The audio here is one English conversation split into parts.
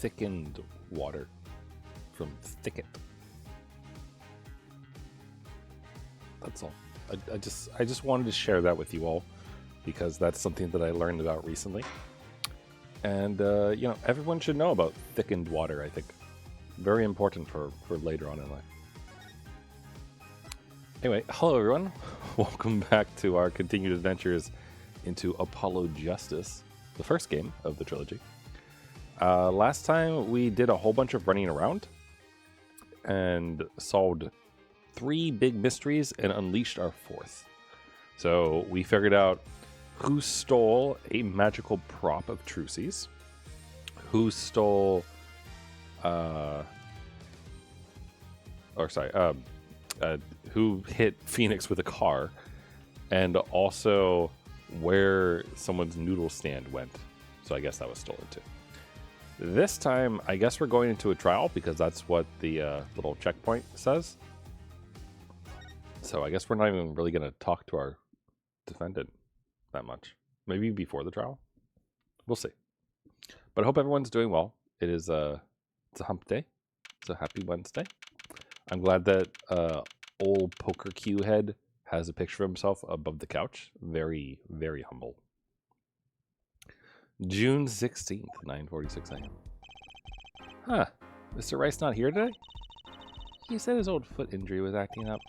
thickened water from thicket. That's all. I just wanted to share that with you all because that's something that I learned about recently. And everyone should know about thickened water, I think. Very important for later on in life. Anyway, hello everyone. Welcome back to our continued adventures into Apollo Justice, the first game of the trilogy. Last time we did a whole bunch of running around and solved 3 big mysteries and unleashed our 4th. So we figured out who stole a magical prop of Trucy's, who stole who hit Phoenix with a car, and also where someone's noodle stand went. So I guess that was stolen too. This time, I guess we're going into a trial because that's what the little checkpoint says. So I guess we're not even really going to talk to our defendant that much. Maybe before the trial. We'll see. But I hope everyone's doing well. It's a hump day. It's a happy Wednesday. I'm glad that old poker cue head has a picture of himself above the couch. Very, very humble. June 16th, 9:46 a.m. Huh. Mr. Rice not here today? He said his old foot injury was acting up.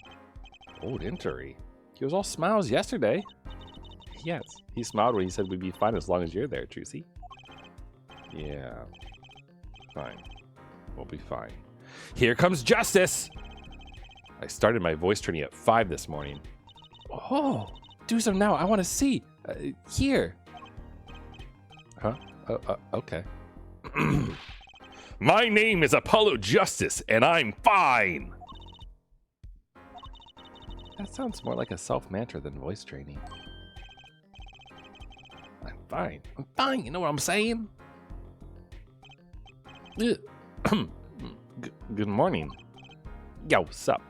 Old injury? He was all smiles yesterday. Yes, he smiled when he said we'd be fine as long as you're there, Trucy. Yeah. Fine. We'll be fine. Here comes justice! I started my voice training at 5 this morning. Oh, do some now. I want to see. Here. Huh? Okay. My name is Apollo Justice, and I'm fine! That sounds more like a self-mantra than voice training. I'm fine. I'm fine, you know what I'm saying? Good morning. Yo, what's up?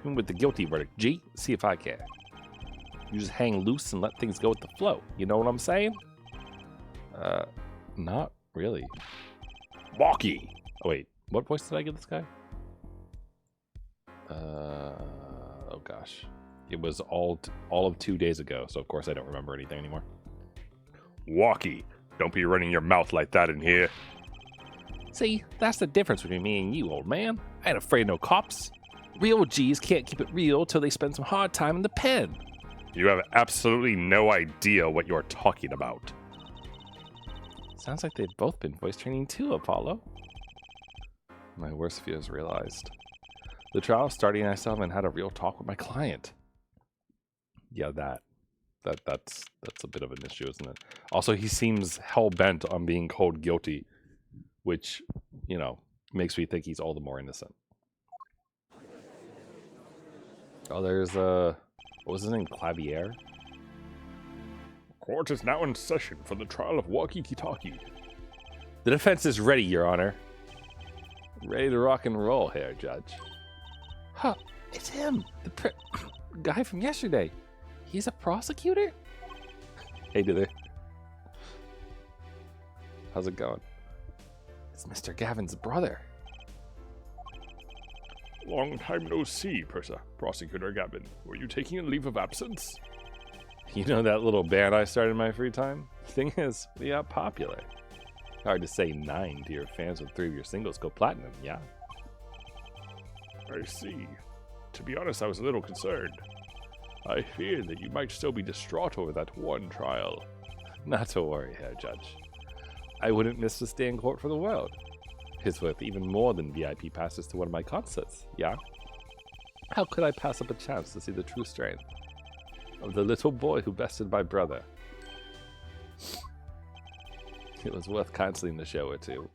I'm with the guilty verdict, G. See if I care. You just hang loose and let things go with the flow. You know what I'm saying? Not really. Walkie! Oh, wait. What voice did I give this guy? Oh gosh. It was all of 2 days ago, so of course I don't remember anything anymore. Walkie! Don't be running your mouth like that in here. See, that's the difference between me and you, old man. I ain't afraid of no cops. Real G's can't keep it real till they spend some hard time in the pen. You have absolutely no idea what you're talking about. Sounds like they've both been voice training too, Apollo. My worst fears realized. The trial starting and I still haven't had a real talk with my client. Yeah, that's a bit of an issue, isn't it? Also, he seems hell-bent on being called guilty, which, makes me think he's all the more innocent. Oh, there's, what was his name? Clavier? Court is now in session for the trial of Walkie-Talkie. The defense is ready, Your Honor. Ready to rock and roll here, Judge. Huh, it's him, the guy from yesterday. He's a prosecutor? Hey, Dither. How's it going? It's Mr. Gavin's brother. Long time no see, Prosecutor Gavin. Were you taking a leave of absence? You know that little band I started in my free time? Thing is, we got popular. Hard to say 9 to your fans when 3 of your singles go platinum, yeah? I see. To be honest, I was a little concerned. I feared that you might still be distraught over that one trial. Not to worry, Herr Judge. I wouldn't miss this day in court for the world. It's worth even more than VIP passes to one of my concerts, yeah? How could I pass up a chance to see the true strength of the little boy who bested my brother? It was worth canceling the show or two.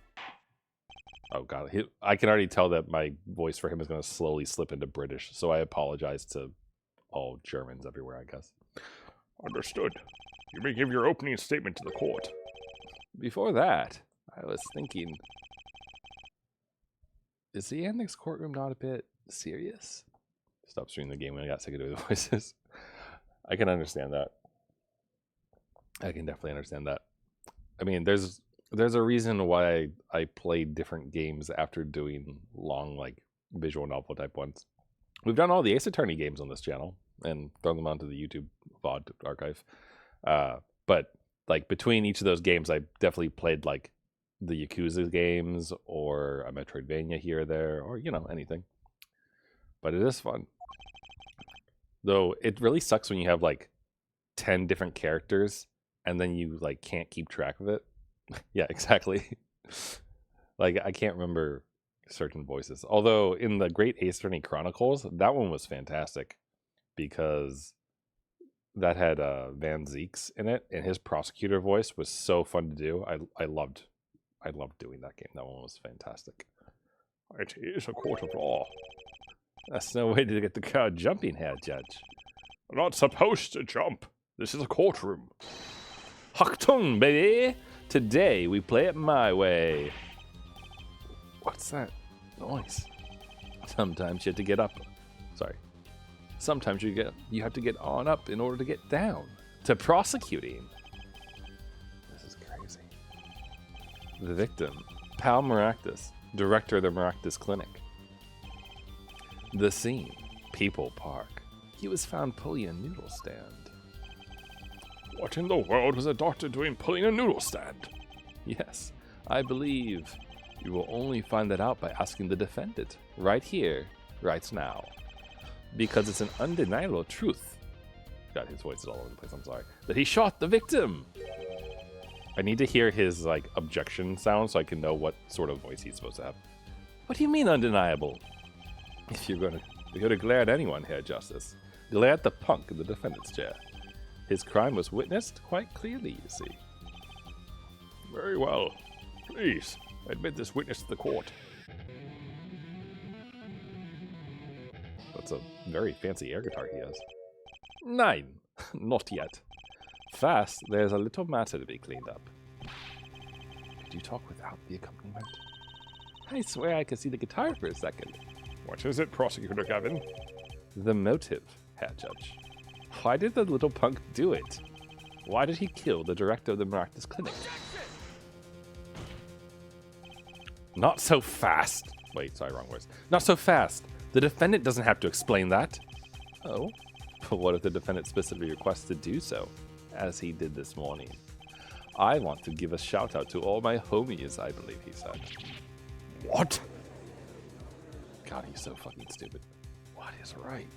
Oh god, I can already tell that my voice for him is going to slowly slip into British, so I apologize to all Germans everywhere, I guess. Understood. You may give your opening statement to the court. Before that, I was thinking, is the annex courtroom not a bit serious? Stop streaming the game when I got sick of doing the voices. I can understand that. I can definitely understand that. I mean, there's There's a reason why I played different games after doing long, like, visual novel type ones. We've done all the Ace Attorney games on this channel and thrown them onto the YouTube VOD archive. But, like, between each of those games, I definitely played, like, the Yakuza games or a Metroidvania here or there, or, you know, anything. But it is fun. Though, it really sucks when you have, like, 10 different characters and then you, like, can't keep track of it. Yeah, exactly. Like, I can't remember certain voices. Although, in the Great Ace Attorney Chronicles, that one was fantastic because that had Van Zeeks in it, and his prosecutor voice was so fun to do. I loved doing that game. That one was fantastic. It is a court of law. That's no way to get the crowd jumping here, Judge. I'm not supposed to jump. This is a courtroom. Haktung, baby! Today we play it my way. What's that noise? Sometimes you have to get up. Sorry. Sometimes you have to get on up in order to get down. To prosecuting. This is crazy. The victim, Pal Maractus, director of the Maractus Clinic. The scene, People Park. He was found pulling a noodle stand. What in the world was a doctor doing pulling a noodle stand? Yes, I believe you will only find that out by asking the defendant, right here, right now. Because it's an undeniable truth. God, his voice is all over the place, I'm sorry. That he shot the victim! I need to hear his, like, objection sound so I can know what sort of voice he's supposed to have. What do you mean undeniable? If you're gonna glare at anyone here, Justice, glare at the punk in the defendant's chair. His crime was witnessed quite clearly, you see. Very well. Please, admit this witness to the court. That's a very fancy air guitar he has. 9. Not yet. First, there's a little matter to be cleaned up. Could you talk without the accompaniment? I swear I could see the guitar for a second. What is it, Prosecutor Gavin? The motive, Herr Judge. Why did the little punk do it? Why did he kill the director of the Maractus Clinic? Not so fast. Wait, sorry, wrong words. Not so fast. The defendant doesn't have to explain that. Oh? But what if the defendant specifically requests to do so, as he did this morning? I want to give a shout out to all my homies, I believe he said. What? God, he's so fucking stupid. What is right?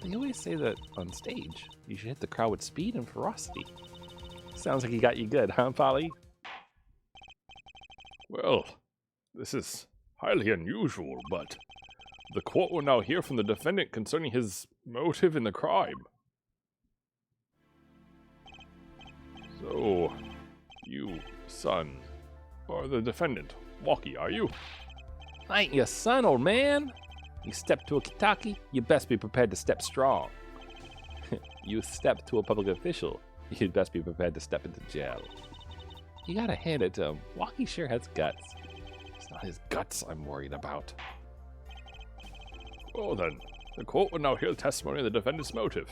They always say that on stage, you should hit the crowd with speed and ferocity. Sounds like he got you good, huh, Polly? Well, this is highly unusual, but the court will now hear from the defendant concerning his motive in the crime. So, you, son, are the defendant. Walkie, are you? I ain't your son, old man. You step to a Kitaki, you best be prepared to step strong. You step to a public official, you'd best be prepared to step into jail. You gotta hand it to him. Walkie sure has guts. It's not his guts I'm worried about. Well then, the court will now hear the testimony of the defendant's motive.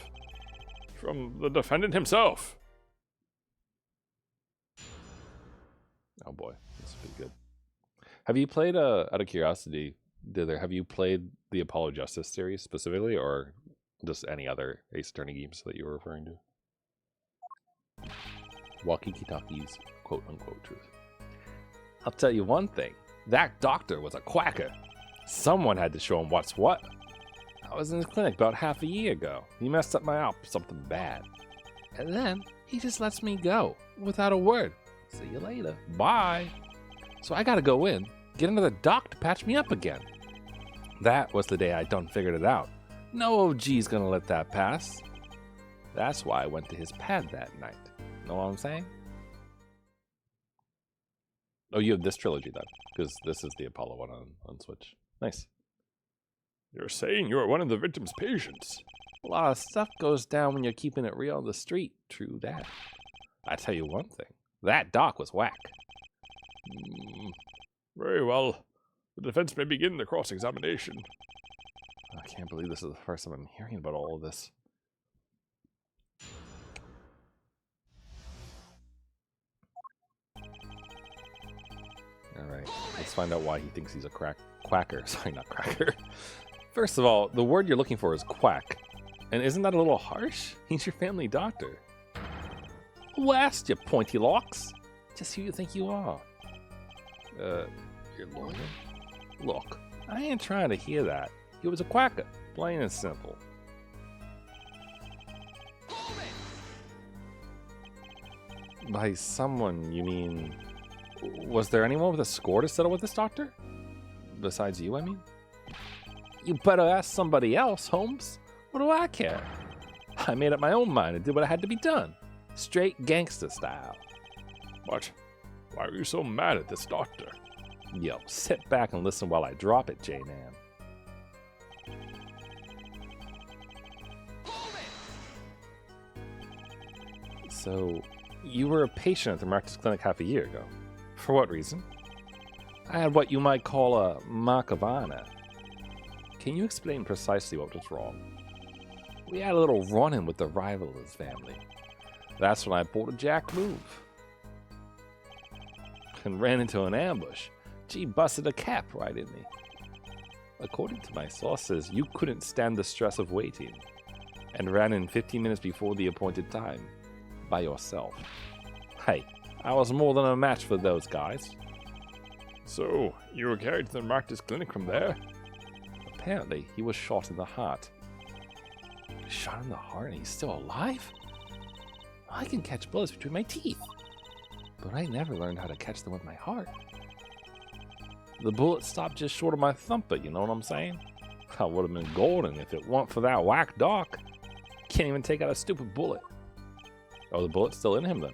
From the defendant himself. Oh boy, this is pretty good. Have you played, out of curiosity, have you played the Apollo Justice series specifically, or just any other Ace Attorney games that you were referring to? Walkie-talkies, quote-unquote truth. I'll tell you one thing. That doctor was a quacker. Someone had to show him what's what. I was in his clinic about half a year ago. He messed up my op something bad. And then he just lets me go without a word. See you later. Bye. So I gotta go in, get another doc to patch me up again. That was the day I done figured it out. No OG's gonna let that pass. That's why I went to his pad that night. Know what I'm saying? Oh, you have this trilogy then, because this is the Apollo one on Switch. Nice. You're saying you're one of the victim's patients? A lot of stuff goes down when you're keeping it real on the street. True that. I tell you one thing. That doc was whack. Very well. The defense may begin the cross-examination. I can't believe this is the first time I'm hearing about all of this. Let's find out why he thinks he's a quacker. Sorry, not cracker. First of all, the word you're looking for is quack. And isn't that a little harsh? He's your family doctor. Who asked you, pointy locks? Just who you think you are. Your lawyer? Look, I ain't trying to hear that. He was a quacker, plain and simple. By someone, you mean... Was there anyone with a score to settle with this doctor? Besides you, I mean? You better ask somebody else, Holmes. What do I care? I made up my own mind and did what had to be done. Straight gangster style. What? Why are you so mad at this doctor? Yo, sit back and listen while I drop it, J-Man. So, you were a patient at the Marcus Clinic half a year ago. For what reason? I had what you might call a mark of honor. Can you explain precisely what was wrong? We had a little run-in with the rival of his family. That's when I pulled a jack move. And ran into an ambush. Gee, busted a cap right in me. According to my sources, you couldn't stand the stress of waiting. And ran in 15 minutes before the appointed time. By yourself. Hey, I was more than a match for those guys. So, you were carried to the Marcus Clinic from there? Apparently, he was shot in the heart. Shot in the heart and he's still alive? I can catch bullets between my teeth. But I never learned how to catch them with my heart. The bullet stopped just short of my thumper, you know what I'm saying? I would have been golden if it weren't for that whack doc. Can't even take out a stupid bullet. Oh, the bullet's still in him then.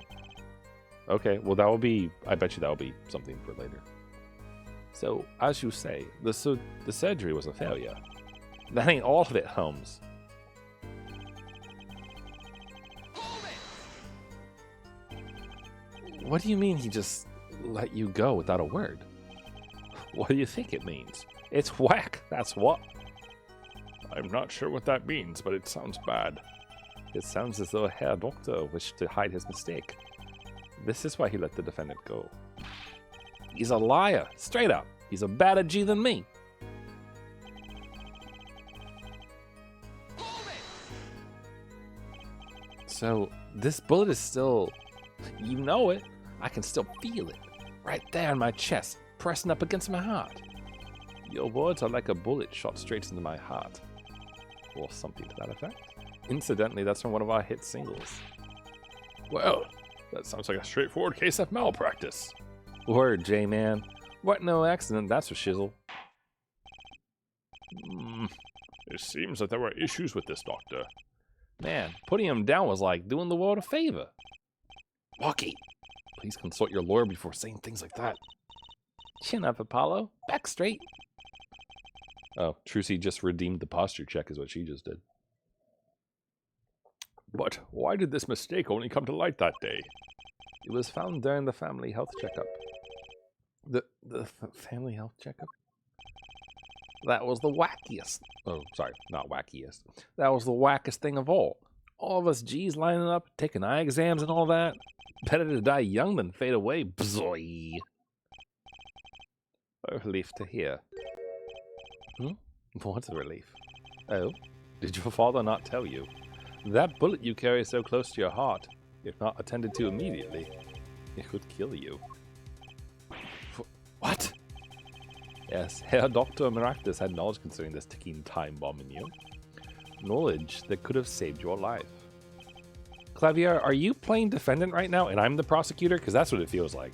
Okay, well that will be, I bet you that will be something for later. So, as you say, the surgery was a failure. That ain't all of it, Holmes. What do you mean he just let you go without a word? What do you think it means? It's whack, that's what. I'm not sure what that means, but it sounds bad. It sounds as though Herr Doctor wished to hide his mistake. This is why he let the defendant go. He's a liar, straight up. He's a badder G than me. So, this bullet is still... You know it. I can still feel it. Right there in my chest, pressing up against my heart. Your words are like a bullet shot straight into my heart. Or something to that effect. Incidentally, that's from one of our hit singles. Well, that sounds like a straightforward case of malpractice. Word, J-Man. What no accident, that's for shizzle. It seems that there were issues with this doctor. Man, putting him down was like doing the world a favor. Walkie, please consult your lawyer before saying things like that. Chin up, Apollo. Back straight. Oh, Trucy just redeemed the posture check is what she just did. But why did this mistake only come to light that day? It was found during the family health checkup. The family health checkup? That was the wackiest. Oh, sorry, not wackiest. That was the wackest thing of all. All of us G's lining up, taking eye exams and all that. Better to die young than fade away. Bzoy. A relief to hear. What's a relief? Oh, did your father not tell you? That bullet you carry so close to your heart, if not attended to immediately, it could kill you. What? Yes, Herr Dr. Maractus had knowledge concerning this ticking time bomb in you. Knowledge that could have saved your life. Clavier, are you playing defendant right now and I'm the prosecutor? Because that's what it feels like.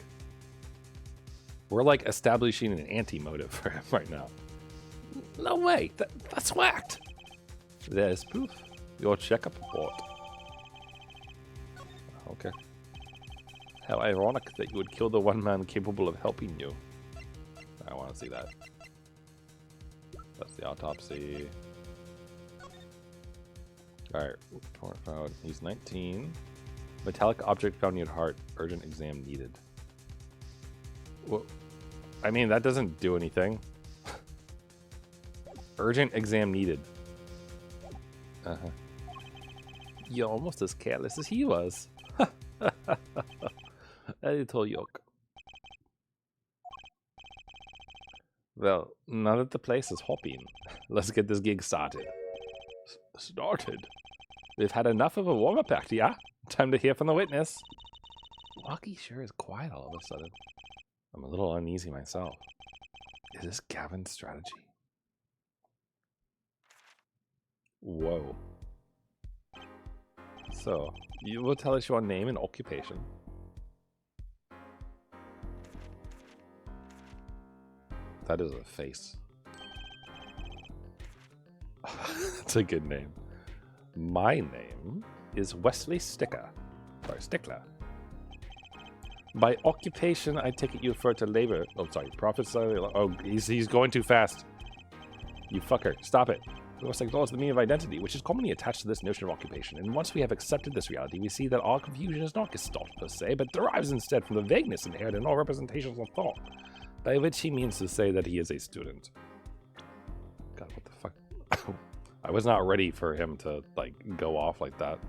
We're like establishing an anti-motive for him right now. No way, that's whacked. There's proof. Your checkup report. Okay. How ironic that you would kill the one man capable of helping you. I want to see that. That's the autopsy. Alright, report found. He's 19. Metallic object found in your heart. Urgent exam needed. Well, I mean, that doesn't do anything. Urgent exam needed. Uh-huh. You're almost as careless as he was. A little yoke. Well, now that the place is hopping, let's get this gig started. Started? We've had enough of a warm-up act, yeah? Time to hear from the witness. Walkie sure is quiet all of a sudden. I'm a little uneasy myself. Is this Gavin's strategy? Whoa. So, you will tell us your name and occupation. That is a face. That's a good name. My name is Wesley Stickler. Sorry, Stickler. By occupation, I take it you refer to labor. Oh, sorry, profits. Oh, he's going too fast. You fucker, stop it. We must acknowledge the meaning of identity, which is commonly attached to this notion of occupation. And once we have accepted this reality, we see that our confusion is not gestalt per se, but derives instead from the vagueness inherent in all representations of thought. By which he means to say that he is a student. God, what the fuck? I was not ready for him to, like, go off like that.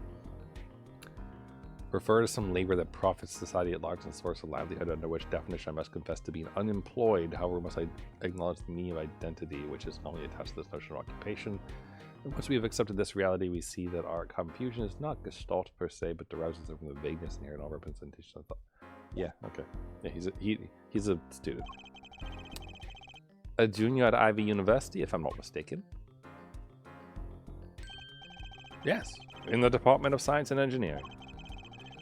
Refer to some labor that profits society at large and source of livelihood, under which definition I must confess to being unemployed. However, must I acknowledge the meaning of identity, which is normally attached to this notion of occupation. And once we have accepted this reality, we see that our confusion is not gestalt per se, but derives from the vagueness inherent in all representation of thought. Yeah, okay. Yeah, he's a student. A junior at Ivy University, if I'm not mistaken. Yes, in the Department of Science and Engineering.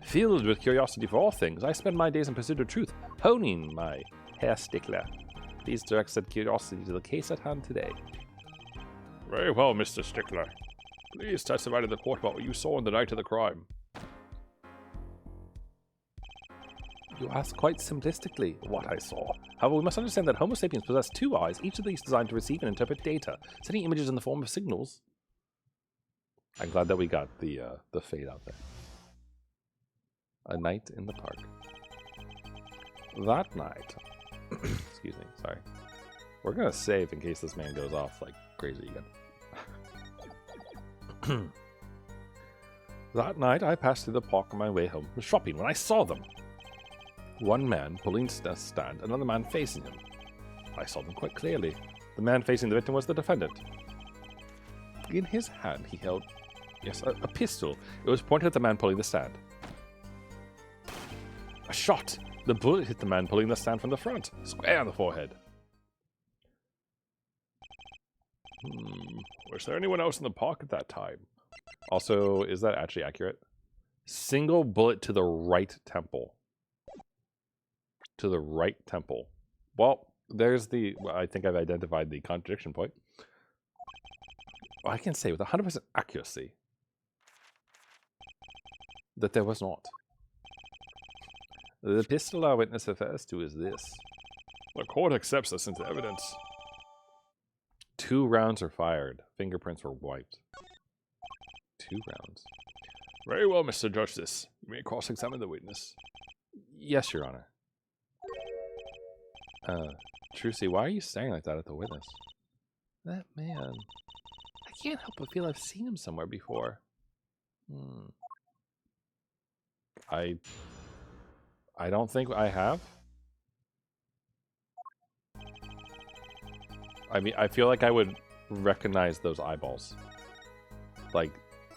Filled with curiosity for all things, I spend my days in pursuit of truth, honing my Herr Stickler. Please direct said curiosity to the case at hand today. Very well, Mr. Stickler. Please testify to the court about what you saw on the night of the crime. You ask quite simplistically what I saw. However, we must understand that Homo sapiens possess two eyes, each of these designed to receive and interpret data, sending images in the form of signals. I'm glad that we got the fade out there. A night in the park. That night... Excuse me, sorry. We're gonna save in case this man goes off like crazy again. That night, I passed through the park on my way home from shopping when I saw them. One man pulling a stand, another man facing him. I saw them quite clearly. The man facing the victim was the defendant. In his hand, he held, yes, a pistol. It was pointed at the man pulling the stand. A shot! The bullet hit the man pulling the stand from the front, square on the forehead. Was there anyone else in the park at that time? Also, is that actually accurate? Single bullet to the right temple. To the right temple. Well, there's the... Well, I think I've identified the contradiction point. I can say with 100% accuracy that there was not. The pistol our witness refers to is this. The court accepts this into evidence. 2 rounds are fired. Fingerprints were wiped. 2 rounds. Very well, Mr. Justice. You may cross-examine the witness. Yes, Your Honor. Trucy, why are you staring like that at the witness? That man... I can't help but feel I've seen him somewhere before. I don't think I have. I mean, I feel like I would recognize those eyeballs. Like,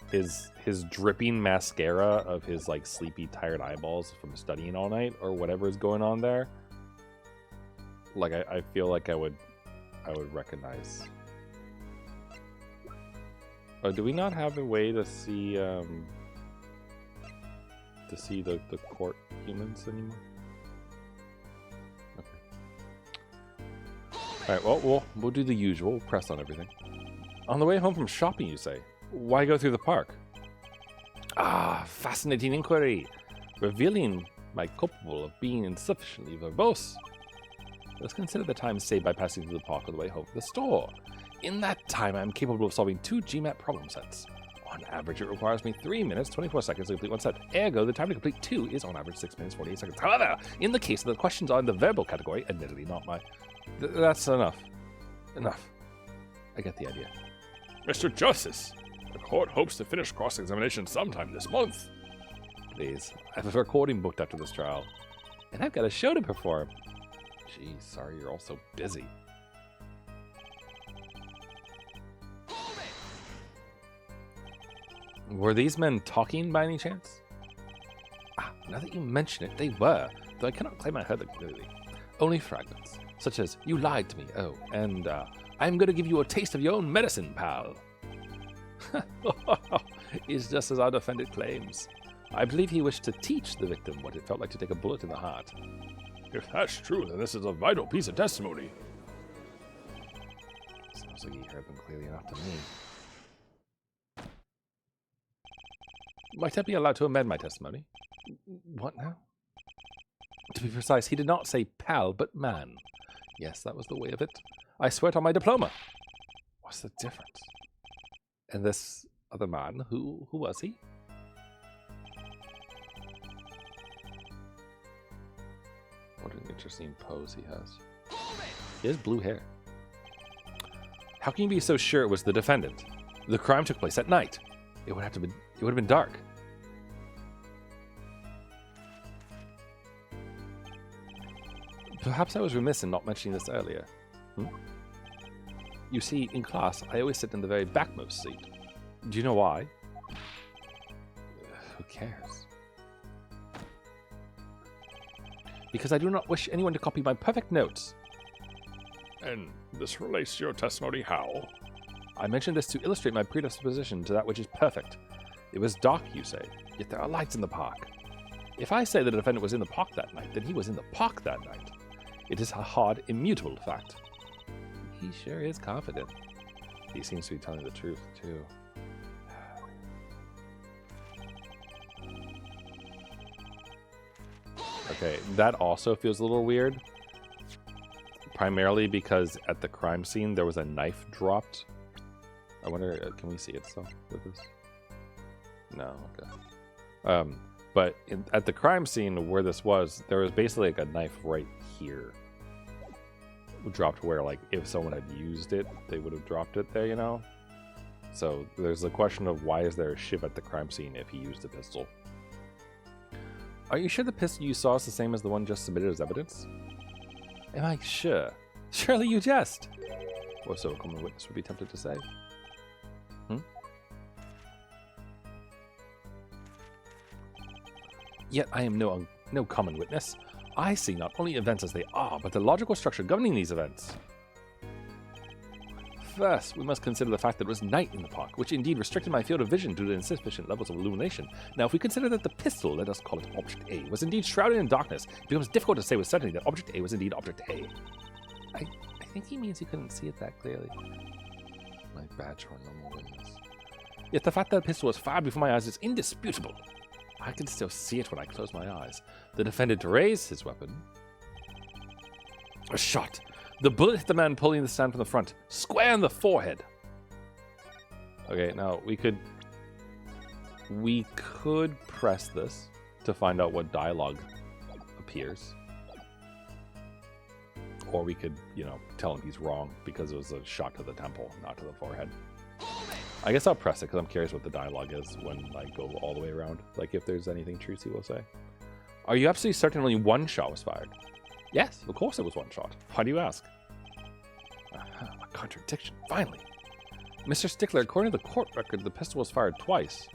his dripping mascara of his, like, sleepy, tired eyeballs from studying all night, or whatever is going on there. Like, I feel like I would recognize. Oh, do we not have a way to see the court humans anymore? Okay. Alright, well, we'll do the usual. We'll press on everything. On the way home from shopping, you say? Why go through the park? Ah, fascinating inquiry. Revealing my culpable of being insufficiently verbose. Let's consider the time saved by passing through the park on the way home from the store. In that time, I am capable of solving 2 GMAT problem sets. On average, it requires me 3 minutes, 24 seconds to complete one set. Ergo, the time to complete 2 is on average 6 minutes, 48 seconds. However, in the case that the questions are in the verbal category, admittedly not my... that's enough. Enough. I get the idea. Mr. Justice, the court hopes to finish cross-examination sometime this month. Please, I have a recording booked after this trial. And I've got a show to perform. Geez, sorry you're all so busy. Were these men talking by any chance? Ah, now that you mention it, they were, though I cannot claim I heard them clearly. Only fragments, such as, "You lied to me, oh, and, I'm going to give you a taste of your own medicine, pal." It's just as our defendant claims. I believe he wished to teach the victim what it felt like to take a bullet in the heart. If that's true, then this is a vital piece of testimony. Sounds like he heard them clearly enough to me. Might I be allowed to amend my testimony? What now? To be precise, he did not say pal, but man. Yes, that was the way of it. I swear it on my diploma. What's the difference? And this other man, who was he? What an interesting pose he has. He has blue hair. How can you be so sure it was the defendant? The crime took place at night. It would have been dark. Perhaps I was remiss in not mentioning this earlier. You see, in class, I always sit in the very backmost seat. Do you know why? Who cares? Because I do not wish anyone to copy my perfect notes. And this relates to your testimony how? I mentioned this to illustrate my predisposition to that which is perfect. It was dark, you say, yet there are lights in the park. If I say the defendant was in the park that night, then he was in the park that night. It is a hard, immutable fact. He sure is confident. He seems to be telling the truth, too. Okay, that also feels a little weird. Primarily because at the crime scene there was a knife dropped. I wonder, can we see it still with this? No, okay. But at the crime scene where this was, there was basically like a knife right here. Dropped where, like, if someone had used it, they would have dropped it there, you know? So there's a question of why is there a shiv at the crime scene if he used a pistol? Are you sure the pistol you saw is the same as the one just submitted as evidence? Am I sure? Surely you jest! Or so a common witness would be tempted to say. Yet I am no common witness. I see not only events as they are, but the logical structure governing these events. First, we must consider the fact that it was night in the park, which indeed restricted my field of vision due to insufficient levels of illumination. Now, if we consider that the pistol, let us call it Object A, was indeed shrouded in darkness, it becomes difficult to say with certainty that Object A was indeed Object A. I think he means he couldn't see it that clearly. My badge for a normal witness. Yet the fact that the pistol was fired before my eyes is indisputable. I can still see it when I close my eyes. The defendant raised his weapon. A shot. The bullet hit the man pulling the stand from the front, square in the forehead. Okay, now we could press this to find out what dialogue appears. Or we could, tell him he's wrong because it was a shot to the temple, not to the forehead. I guess I'll press it because I'm curious what the dialogue is when I go all the way around. Like if there's anything Trucy will say. Are you absolutely certain only one shot was fired? Yes, of course it was one shot. Why do you ask? A contradiction, finally. Mr. Stickler, according to the court record, the pistol was fired twice.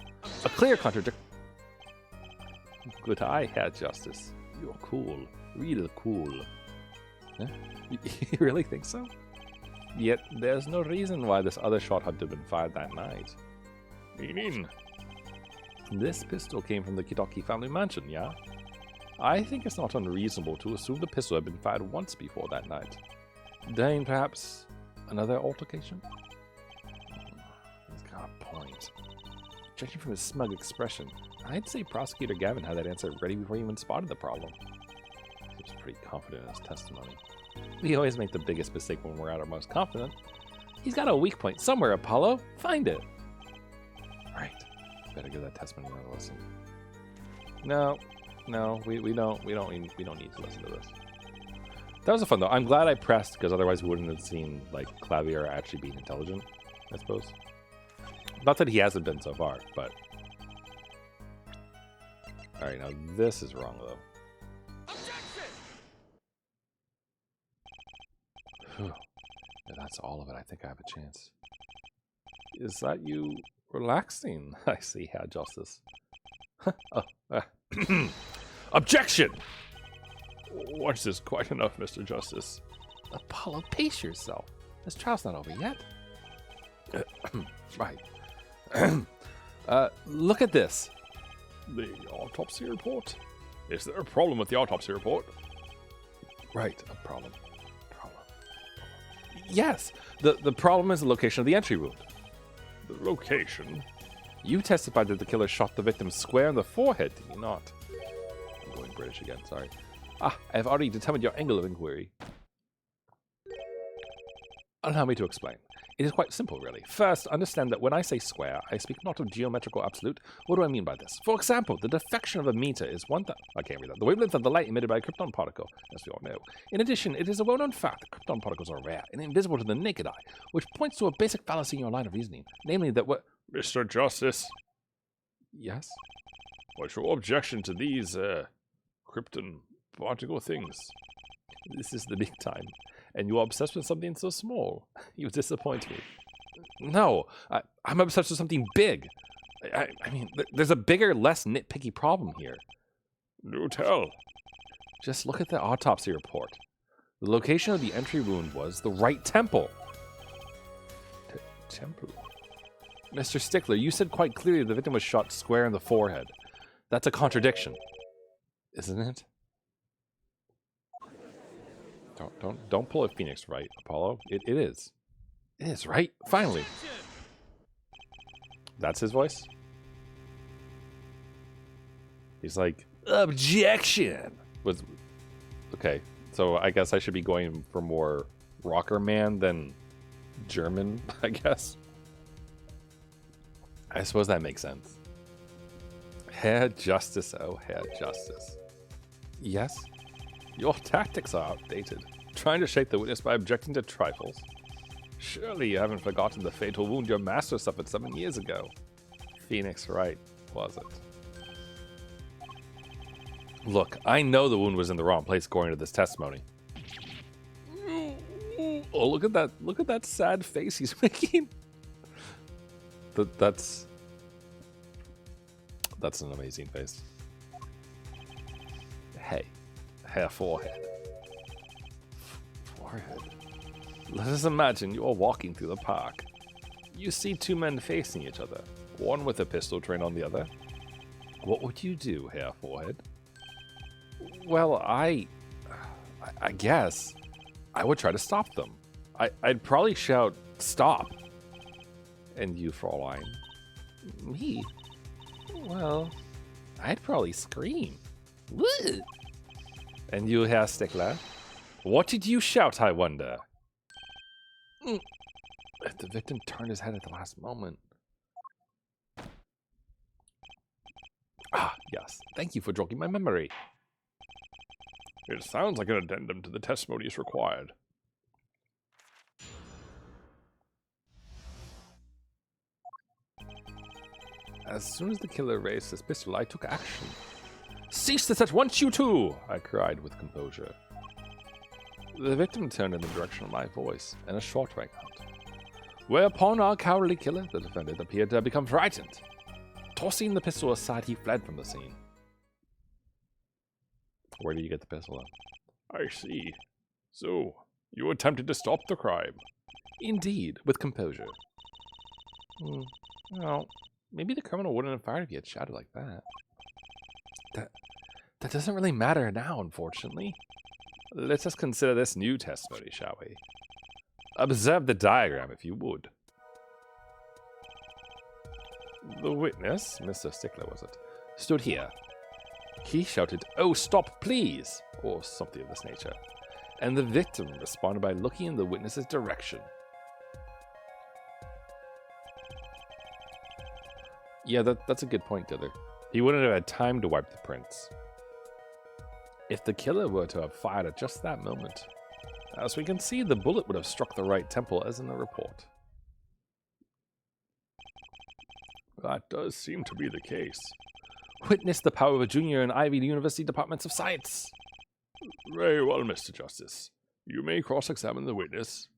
A clear contradiction. Good eye, Herr Justice. You're cool. Real cool. Huh? You really think so? Yet, there's no reason why this other shot had to have been fired that night. Meaning? This pistol came from the Kidoki family mansion, yeah? I think it's not unreasonable to assume the pistol had been fired once before that night. During, perhaps, another altercation? He's got a point. Judging from his smug expression, I'd say Prosecutor Gavin had that answer ready before he even spotted the problem. He was pretty confident in his testimony. We always make the biggest mistake when we're at our most confident. He's got a weak point somewhere, Apollo. Find it. Right. Better give that testimony another listen. No, we don't need to listen to this. That was a fun though. I'm glad I pressed because otherwise we wouldn't have seen like Clavier actually being intelligent, I suppose. Not that he hasn't been so far, but alright, now this is wrong though. If that's all of it, I think I have a chance. Is that you relaxing? I see, Herr Justice. Objection! Once is quite enough, Mr. Justice. Apollo, pace yourself. This trial's not over yet. Right. Look at this. The autopsy report? Is there a problem with the autopsy report? Right, a problem. Yes, the problem is the location of the entry wound. The location? You testified that the killer shot the victim square in the forehead, did you not? I'm going British again, sorry. I've already determined your angle of inquiry. Allow me to explain. It is quite simple, really. First, understand that when I say square, I speak not of geometrical absolute. What do I mean by this? For example, the deflection of a meter is I can't read that. The wavelength of the light emitted by a krypton particle, as we all know. In addition, it is a well-known fact that krypton particles are rare and invisible to the naked eye, which points to a basic fallacy in your line of reasoning, namely that what... Mr. Justice? Yes? What's your objection to these, krypton particle things? This is the big time. And you are obsessed with something so small. You disappoint me. No, I'm obsessed with something big. I mean, there's a bigger, less nitpicky problem here. Do tell. Just look at the autopsy report. The location of the entry wound was the right temple. Temple? Mr. Stickler, you said quite clearly the victim was shot square in the forehead. That's a contradiction. Isn't it? Don't pull a phoenix, right, Apollo? It is. It is, right? Finally. That's his voice? He's like, objection! Okay, so I guess I should be going for more rocker man than German, I guess. I suppose that makes sense. Herr Justice, oh, Herr Justice. Yes? Your tactics are outdated. Trying to shake the witness by objecting to trifles. Surely you haven't forgotten the fatal wound your master suffered 7 years ago. Phoenix Wright, was it? Look, I know the wound was in the wrong place according to this testimony. Oh, look at that sad face he's making. That's an amazing face. Hey. Hair forehead. Forehead. Let us imagine you are walking through the park. You see two men facing each other, one with a pistol trained on the other. What would you do, Hair Forehead? Well, I guess I would try to stop them. I'd probably shout, "Stop!" And you, Fraulein? Me? Well, I'd probably scream. Woo! And you, Herr Stickler? What did you shout, I wonder? If the victim turned his head at the last moment. Ah, yes. Thank you for jogging my memory. It sounds like an addendum to the testimony is required. As soon as the killer raised his pistol, I took action. Cease this at once, you two! I cried with composure. The victim turned in the direction of my voice, and a shot rang out. Whereupon our cowardly killer, the defendant, appeared to have become frightened. Tossing the pistol aside, he fled from the scene. Where did you get the pistol then? I see. So, you attempted to stop the crime? Indeed, with composure. Well, maybe the criminal wouldn't have fired if he had shouted like that. That doesn't really matter now, unfortunately. Let us consider this new testimony, shall we? Observe the diagram, if you would. The witness, Mr. Stickler was it, stood here. He shouted, "Oh, stop, please!" or something of this nature. And the victim responded by looking in the witness's direction. Yeah, that's a good point, Dither. He wouldn't have had time to wipe the prints. If the killer were to have fired at just that moment, as we can see, the bullet would have struck the right temple as in the report. That does seem to be the case. Witness the power of a junior in Ivy University Departments of Science. Very well, Mr. Justice. You may cross-examine the witness.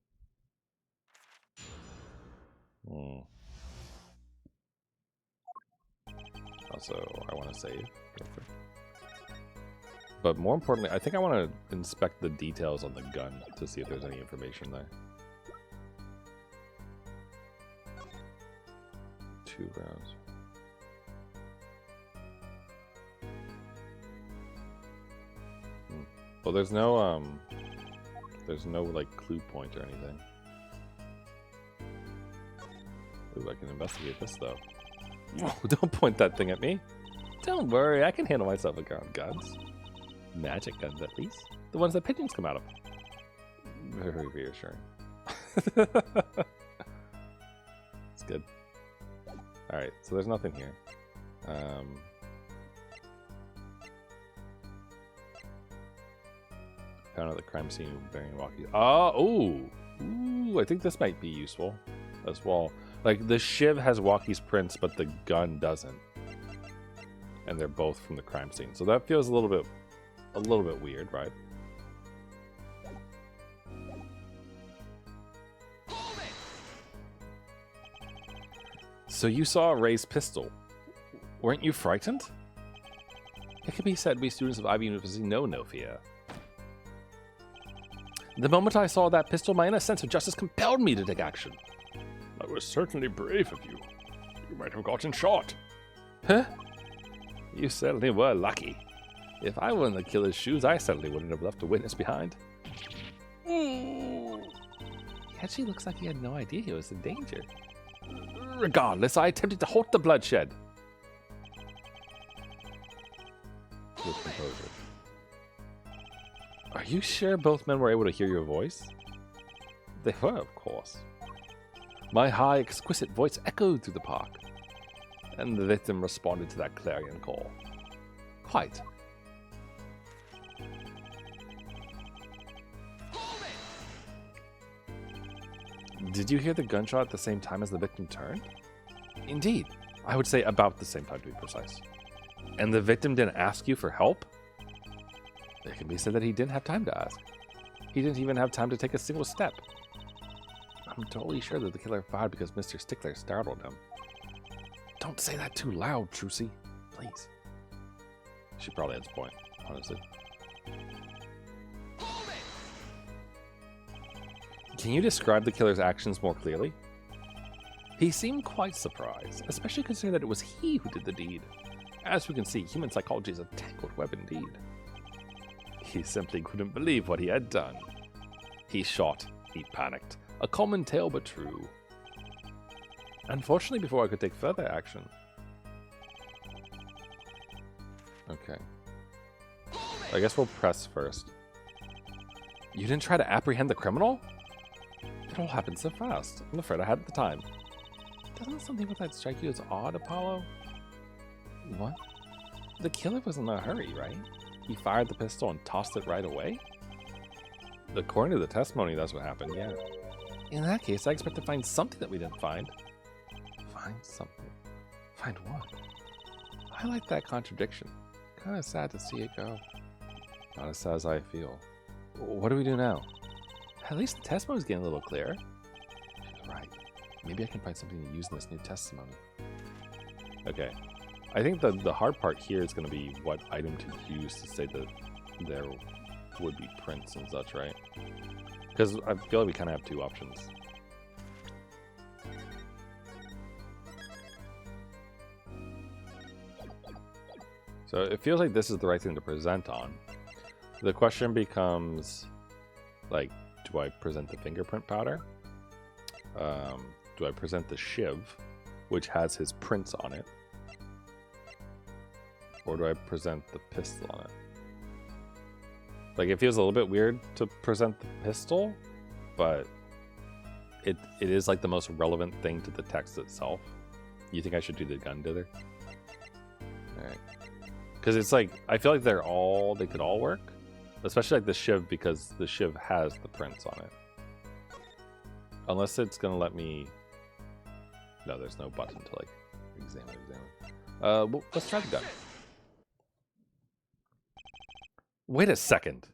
Also, I want to save. But more importantly, I think I want to inspect the details on the gun to see if there's any information there. 2 rounds. Well, there's no like clue point or anything. Ooh, I can investigate this though. Whoa, don't point that thing at me. Don't worry, I can handle myself with guns. Magic guns, at least. The ones that pigeons come out of. Very reassuring. It's good. Alright, so there's nothing here. Found out the crime scene bearing walkie. Ooh, I think this might be useful as well. Like, the Shiv has Walkie's prints, but the gun doesn't. And they're both from the crime scene. So that feels a little bit weird, right? So you saw Ray's pistol. Weren't you frightened? It can be said we students of Ivy University know no fear. The moment I saw that pistol, my inner sense of justice compelled me to take action. That was certainly brave of you. You might have gotten shot. Huh? You certainly were lucky. If I were in the killer's shoes, I certainly wouldn't have left a witness behind. He actually looks like he had no idea he was in danger. Regardless, I attempted to halt the bloodshed. With composure. Are you sure both men were able to hear your voice? They were, of course. My high, exquisite voice echoed through the park, and the victim responded to that clarion call. Quite. Did you hear the gunshot at the same time as the victim turned? Indeed. I would say about the same time, to be precise. And the victim didn't ask you for help? It can be said that he didn't have time to ask. He didn't even have time to take a single step. I'm totally sure that the killer fired because Mr. Stickler startled him. Don't say that too loud, Trucy. Please. She probably has a point, honestly. Can you describe the killer's actions more clearly? He seemed quite surprised, especially considering that it was he who did the deed. As we can see, human psychology is a tangled web indeed. He simply couldn't believe what he had done. He shot. He panicked. A common tale, but true. Unfortunately, before I could take further action. Okay. I guess we'll press first. You didn't try to apprehend the criminal? It all happened so fast. I'm afraid I hadn't the time. Doesn't something with that strike you as odd, Apollo? What? The killer was in a hurry, right? He fired the pistol and tossed it right away? According to the testimony, that's what happened, yeah. In that case, I expect to find something that we didn't find. Find something? Find what? I like that contradiction. Kind of sad to see it go. Not as sad as I feel. What do we do now? At least the testimony's getting a little clearer. She's right. Maybe I can find something to use in this new testimony. Okay. I think the hard part here is going to be what item to use to say that there would be prints and such, right? Because I feel like we kind of have two options. So it feels like this is the right thing to present on. The question becomes, like, do I present the fingerprint powder? Do I present the Shiv, which has his prints on it? Or do I present the pistol on it? Like, it feels a little bit weird to present the pistol, but it is like the most relevant thing to the text itself. You think I should do the gun dither? Alright. Because it's like, I feel like they could all work. Especially like the Shiv, because the Shiv has the prints on it. Unless it's gonna let me... No, there's no button to like examine. Well, let's try the gun. Wait a second.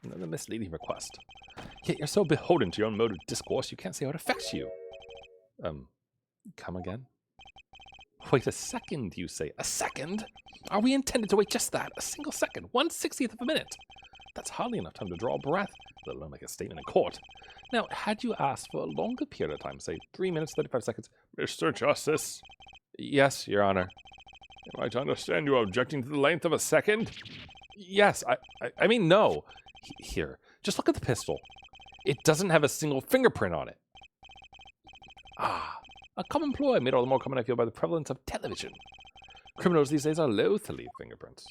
Another misleading request. Yet you're so beholden to your own mode of discourse, you can't see how it affects you. Come again? Wait a second, you say. A second? Are we intended to wait just that? A single second? 1/60th of a minute? That's hardly enough time to draw a breath, let alone make a statement in court. Now, had you asked for a longer period of time, say 3 minutes, 35 seconds... Mr. Justice. Yes, Your Honor. Am I to understand you are objecting to the length of a second? Yes, I mean, no. Here, just look at the pistol. It doesn't have a single fingerprint on it. Ah, a common ploy made all the more common, I feel, by the prevalence of television. Criminals these days are loath to leave fingerprints.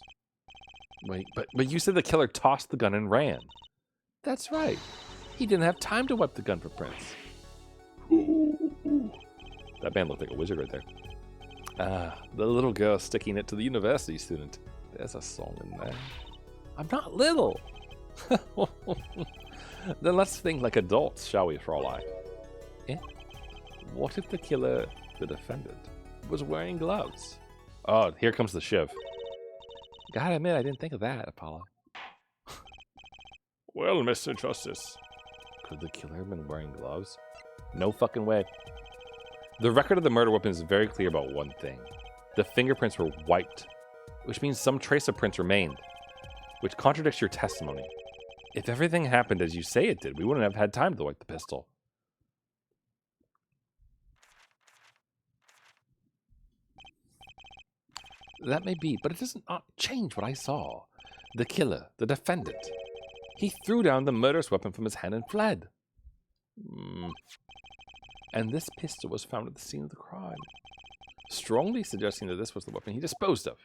Wait, but you said the killer tossed the gun and ran. That's right. He didn't have time to wipe the gun for prints. Ooh. That man looked like a wizard right there. Ah, the little girl sticking it to the university student. There's a song in there. I'm not little. Then let's think like adults, shall we, Fraulein? What if the killer, the defendant, was wearing gloves? Oh, here comes the shiv. Gotta admit, I didn't think of that, Apollo. Well, Mr. Justice. Could the killer have been wearing gloves? No fucking way. The record of the murder weapon is very clear about one thing. The fingerprints were wiped, which means some trace of prints remained, which contradicts your testimony. If everything happened as you say it did, we wouldn't have had time to wipe the pistol. That may be, but it does not change what I saw. The killer, the defendant. He threw down the murderous weapon from his hand and fled. And this pistol was found at the scene of the crime, strongly suggesting that this was the weapon he disposed of.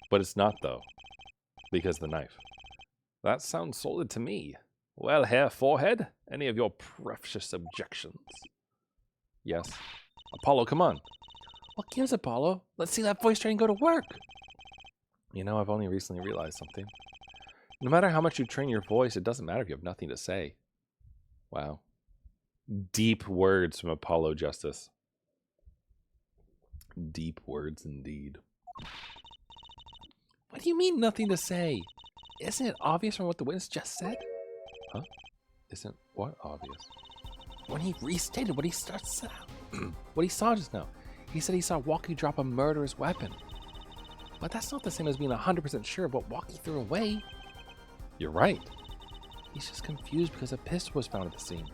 But it's not, though, because the knife. That sounds solid to me. Well, Herr Forehead, any of your precious objections? Yes. Apollo, come on. What gives, Apollo? Let's see that voice train go to work. You know, I've only recently realized something. No matter how much you train your voice, it doesn't matter if you have nothing to say. Wow. Deep words from Apollo Justice. Deep words indeed. What do you mean nothing to say? Isn't it obvious from what the witness just said? Huh? Isn't what obvious? When he restated what he what he saw just now. He said he saw Walkie drop a murderous weapon. But that's not the same as being 100% sure of what Walkie threw away. You're right. He's just confused because a pistol was found at the scene.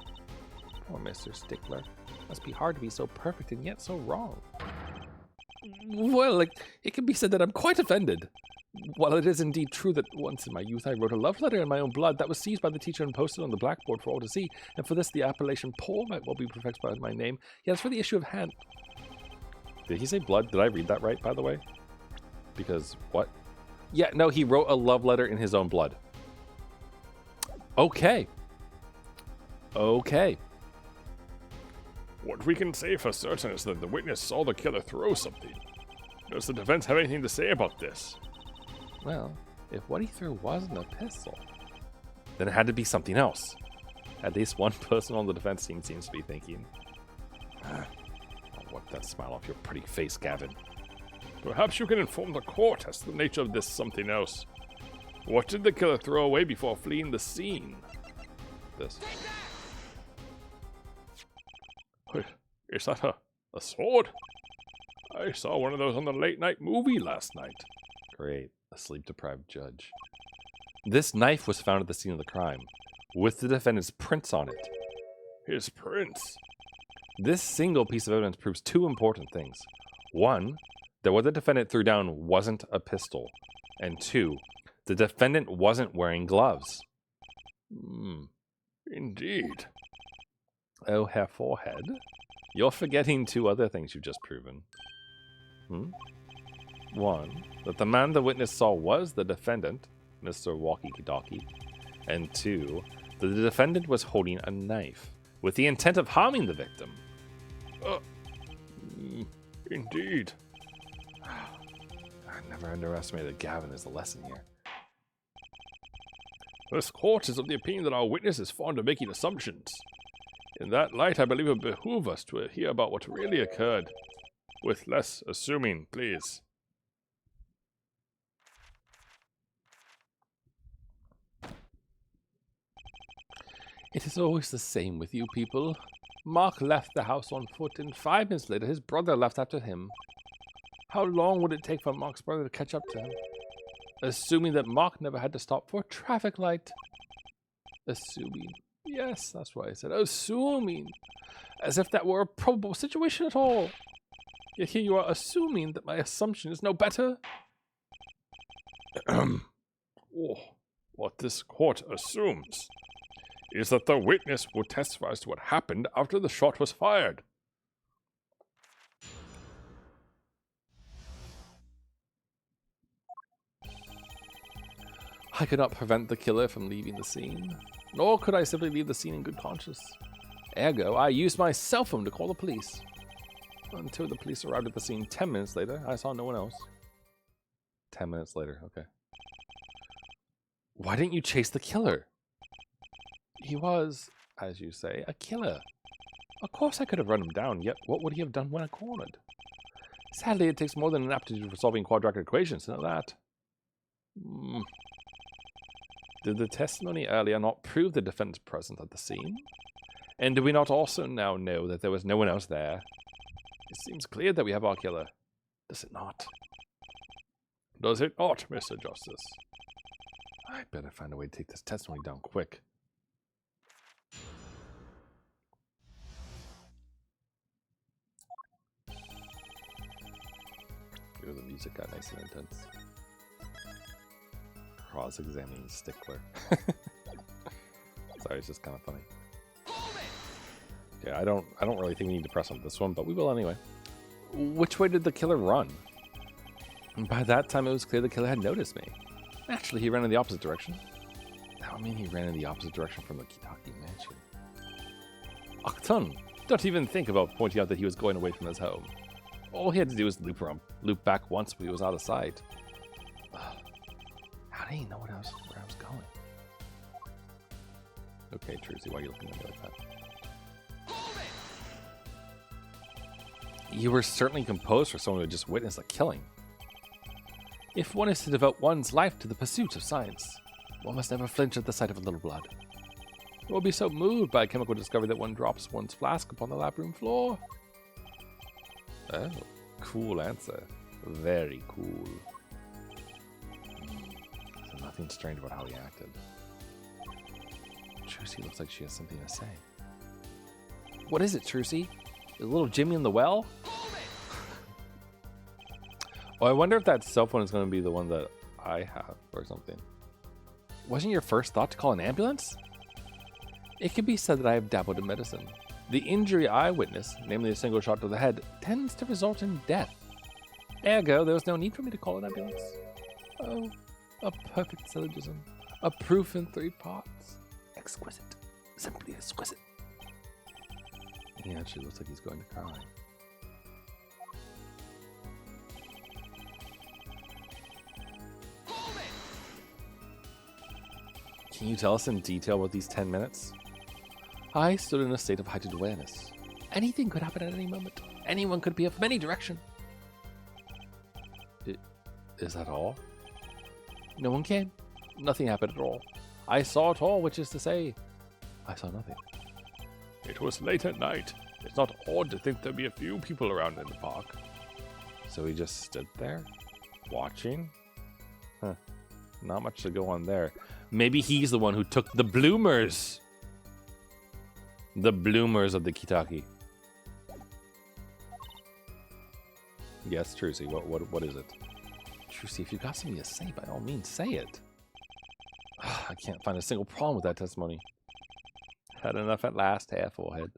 Poor Mr. Stickler. Must be hard to be so perfect and yet so wrong. Well, it can be said that I'm quite offended. While it is indeed true that once in my youth I wrote a love letter in my own blood that was seized by the teacher and posted on the blackboard for all to see, and for this the appellation Paul might well be prefixed by my name, yet as for the issue of hand... Did he say blood? Did I read that right, by the way? Because, what? Yeah, no, he wrote a love letter in his own blood. Okay. Okay. What we can say for certain is that the witness saw the killer throw something. Does the defense have anything to say about this? Well, if what he threw wasn't a pistol, then it had to be something else. At least one person on the defense team seems to be thinking. Wipe that smile off your pretty face, Gavin. Perhaps you can inform the court as to the nature of this something else. What did the killer throw away before fleeing the scene? This. Is that a sword? I saw one of those on the late-night movie last night. Great. A sleep-deprived judge. This knife was found at the scene of the crime, with the defendant's prints on it. His prints? This single piece of evidence proves two important things. One, that what the defendant threw down wasn't a pistol. And two, the defendant wasn't wearing gloves. Indeed. Oh, Herr Forehead, you're forgetting two other things you've just proven. One, that the man the witness saw was the defendant, Mr. Walkie-Talkie. And two, that the defendant was holding a knife, with the intent of harming the victim. Indeed. I never underestimated Gavin as a lesson here. This court is of the opinion that our witness is fond of making assumptions. In that light, I believe it would behoove us to hear about what really occurred. With less assuming, please. It is always the same with you people. Mark left the house on foot, and 5 minutes later his brother left after him. How long would it take for Mark's brother to catch up to him? Assuming that Mark never had to stop for a traffic light. Assuming. Yes, that's what I said. Assuming. As if that were a probable situation at all. Yet here you are assuming that my assumption is no better. Oh, what this court assumes is that the witness will testify as to what happened after the shot was fired. I could not prevent the killer from leaving the scene, nor could I simply leave the scene in good conscience. Ergo, I used my cell phone to call the police. Until the police arrived at the scene 10 minutes later, I saw no one else. 10 minutes later, okay. Why didn't you chase the killer? He was, as you say, a killer. Of course I could have run him down, yet what would he have done when I cornered? Sadly, it takes more than an aptitude for solving quadratic equations to know that. Did the testimony earlier not prove the defendant's presence at the scene? And do we not also now know that there was no one else there? It seems clear that we have our killer. Does it not? Does it not, Mr. Justice? I'd better find a way to take this testimony down quick. Ooh, the music got nice and intense. Cross-examining stickler. Sorry, it's just kind of funny. Yeah, I don't really think we need to press on this one, but we will anyway. Which way did the killer run? And by that time, it was clear the killer had noticed me. Naturally, he ran in the opposite direction. That would mean he ran in the opposite direction from the Kitaki mansion. Octon, don't even think about pointing out that he was going away from his home. All he had to do was loop back once when he was out of sight. How did he know where I was going? Okay, Trucy, why are you looking at me like that? You were certainly composed for someone who had just witnessed a killing. If one is to devote one's life to the pursuit of science, one must never flinch at the sight of a little blood. One will be so moved by a chemical discovery that one drops one's flask upon the lab room floor. Oh, cool answer. Very cool. So nothing strange about how he acted. Trucy looks like she has something to say. What is it, Trucy? Is little Jimmy in the well? Oh, I wonder if that cell phone is going to be the one that I have or something. Wasn't your first thought to call an ambulance? It can be said that I have dabbled in medicine. The injury I witnessed, namely a single shot to the head, tends to result in death. Ergo, there was no need for me to call an ambulance. Oh, a perfect syllogism. A proof in 3 parts. Exquisite. Simply exquisite. He actually looks like he's going to cry. Can you tell us in detail about these 10 minutes? I stood in a state of heightened awareness. Anything could happen at any moment. Anyone could appear from any direction. Is that all? No one came. Nothing happened at all. I saw it all, which is to say, I saw nothing. It was late at night. It's not odd to think there'd be a few people around in the park. So he just stood there, watching? Huh. Not much to go on there. Maybe he's the one who took the bloomers. The bloomers of the Kitaki. Yes, Trucy, what is it? Trucy, if you got something to say, by all means, say it. I can't find a single problem with that testimony. Had enough at last, hair forehead.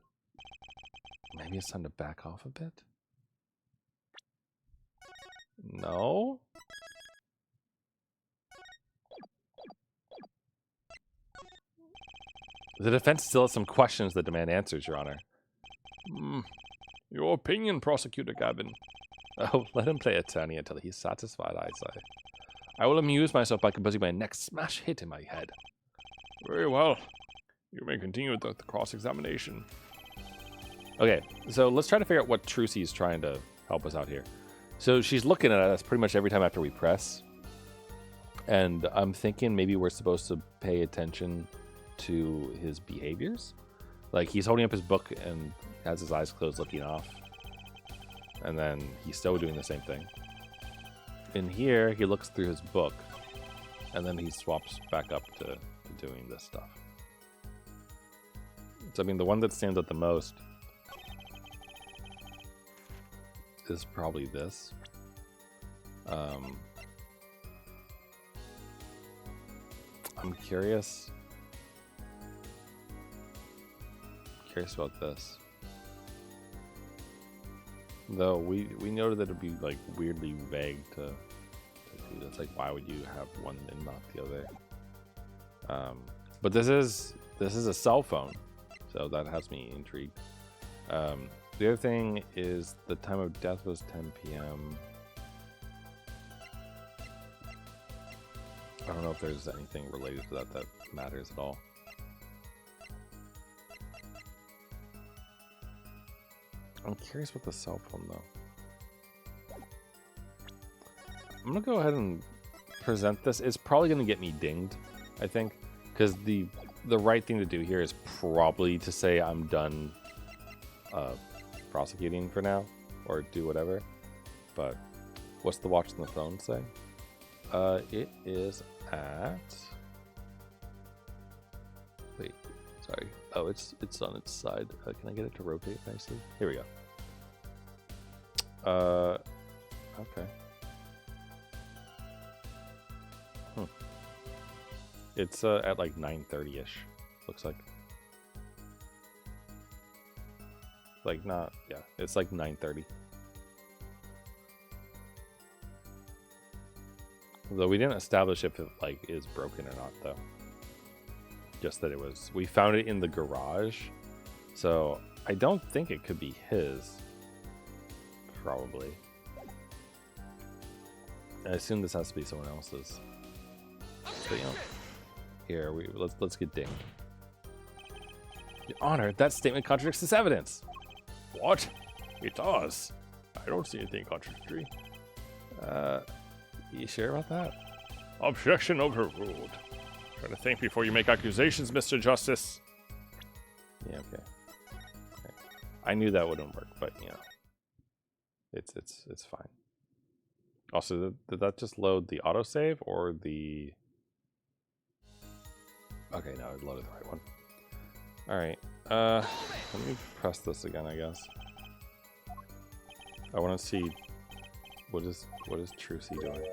Maybe it's time to back off a bit? No? The defense still has some questions that demand answers, Your Honor. Your opinion, Prosecutor Gavin. Oh, let him play attorney until he's satisfied, I say. I will amuse myself by composing my next smash hit in my head. Very well. You may continue with the cross-examination. Okay, so let's try to figure out what Trucy is trying to help us out here. So she's looking at us pretty much every time after we press. And I'm thinking maybe we're supposed to pay attention to his behaviors. Like he's holding up his book and has his eyes closed looking off. And then he's still doing the same thing. in here, he looks through his book, and then he swaps back up to doing this stuff. So, I mean, the one that stands out the most is probably this. I'm curious about this. Though we noted that it'd be like weirdly vague to do this. Like, why would you have one and not the other? But this is a cell phone, so that has me intrigued. The other thing is the time of death was 10 p.m. I don't know if there's anything related to that matters at all. I'm curious about the cell phone, though. I'm gonna go ahead and present this. It's probably gonna get me dinged, I think, because the right thing to do here is probably to say I'm done prosecuting for now, or do whatever. But what's the watch on the phone say? It is at. Wait, sorry. Oh, it's on its side. Can I get it to rotate nicely? Here we go. Okay. It's at like 9:30ish. Looks like. Like not, yeah. It's like 9:30. Though we didn't establish if it like is broken or not, though. Just that it was. We found it in the garage, so I don't think it could be his. Probably. I assume this has to be someone else's. But, you know, here let's get dinged. Your Honor, that statement contradicts this evidence. What? It does. I don't see anything contradictory. You sure about that? Objection overruled. Try to think before you make accusations, Mr. Justice. Yeah, okay. I knew that wouldn't work, but you know, it's fine. Also, did that just load the autosave or the? Okay, no, it loaded the right one. All right. Let me press this again, I guess. I want to see what is Trucy doing.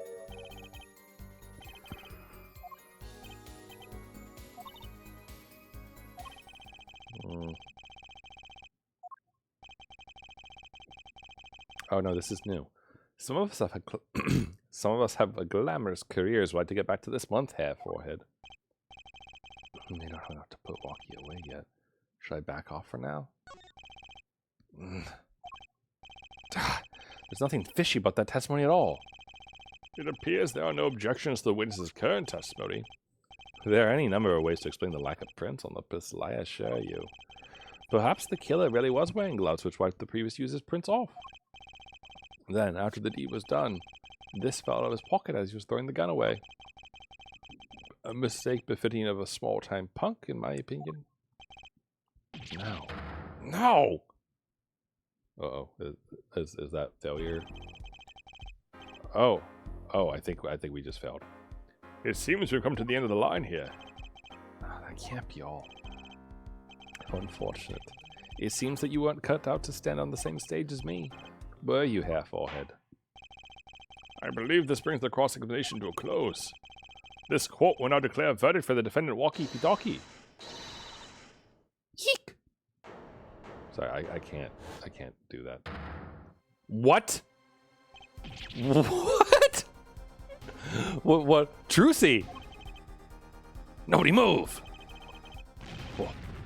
Oh no, this is new. Some of us have a glamorous careers. Why to get back to this month, hair forehead? They don't have enough to put Walkie away yet. Should I back off for now? There's nothing fishy about that testimony at all. It appears there are no objections to the witness's current testimony. There are any number of ways to explain the lack of prints on the pistol, I assure you. Perhaps the killer really was wearing gloves which wiped the previous user's prints off. Then, after the deed was done, this fell out of his pocket as he was throwing the gun away. A mistake befitting of a small-time punk, in my opinion. No. No! Uh-oh. Is that failure? Oh, I think we just failed. It seems we've come to the end of the line here. Oh, that can't be all. Unfortunate. It seems that you weren't cut out to stand on the same stage as me. Were you, hair forehead? I believe this brings the cross-examination to a close. This court will now declare a verdict for the defendant Walkie Pidockie. Yeek! Sorry, I can't do that. What? What? What? Trucy! Nobody move!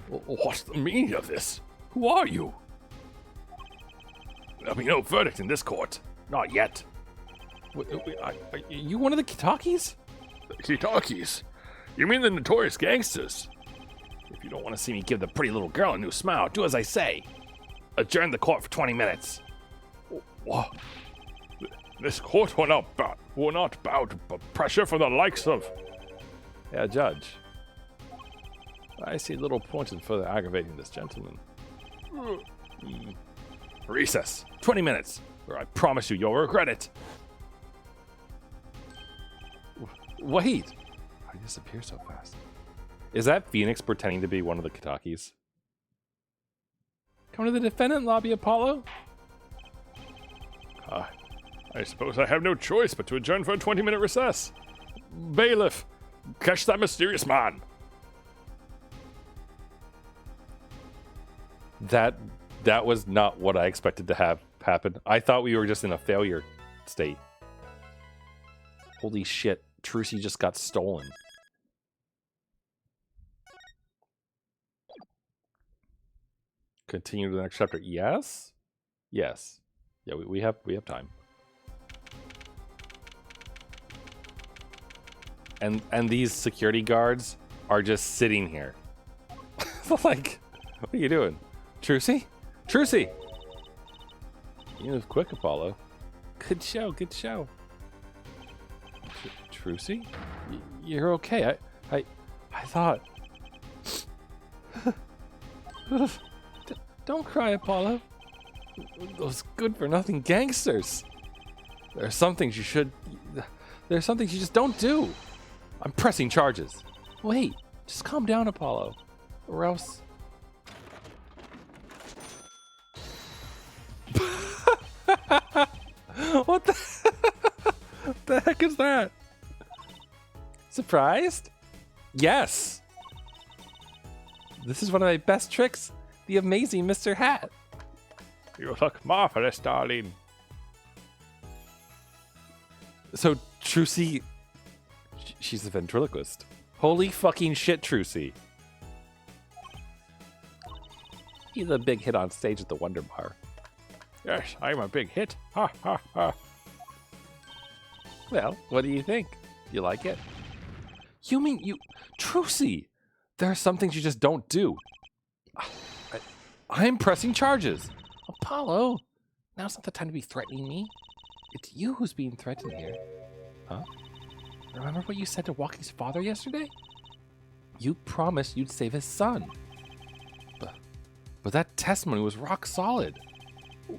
What's the meaning of this? Who are you? There'll be no verdict in this court. Not yet. Are you one of the Kitakis? The Kitakis? You mean the notorious gangsters? If you don't want to see me give the pretty little girl a new smile, do as I say. Adjourn the court for 20 minutes. What? This court will not bow to pressure from the likes of... Yeah, Judge. I see little point in further aggravating this gentleman. Recess. 20 minutes, or I promise you'll regret it. Wait! How did he disappear so fast? Is that Phoenix pretending to be one of the Katakis? Come to the defendant lobby, Apollo. I suppose I have no choice but to adjourn for a 20-minute recess. Bailiff, catch that mysterious man. That was not what I expected to have happen. I thought we were just in a failure state. Holy shit, Trucy just got stolen. Continue to the next chapter. Yes? Yes. Yeah, we have time. And these security guards are just sitting here. Like, what are you doing? Trucy? Trucy! You move quick, Apollo. Good show, good show. Trucy? You're okay. I thought... Don't cry, Apollo. Those good-for-nothing gangsters. There are some things you just don't do. I'm pressing charges. Wait, just calm down, Apollo. Or else... What the heck is that? Surprised? Yes. This is one of my best tricks. The amazing Mr. Hat. You look marvelous, darling. So Trucy, she's a ventriloquist. Holy fucking shit, Trucy. He's a big hit on stage at the Wonder Bar. Yes, I'm a big hit. Ha ha ha. Well, what do you think? You like it? You mean you... Trucy! There are some things you just don't do. I'm pressing charges. Apollo, now's not the time to be threatening me. It's you who's being threatened here. Huh? Remember what you said to Walkie's father yesterday? You promised you'd save his son. But that testimony was rock solid.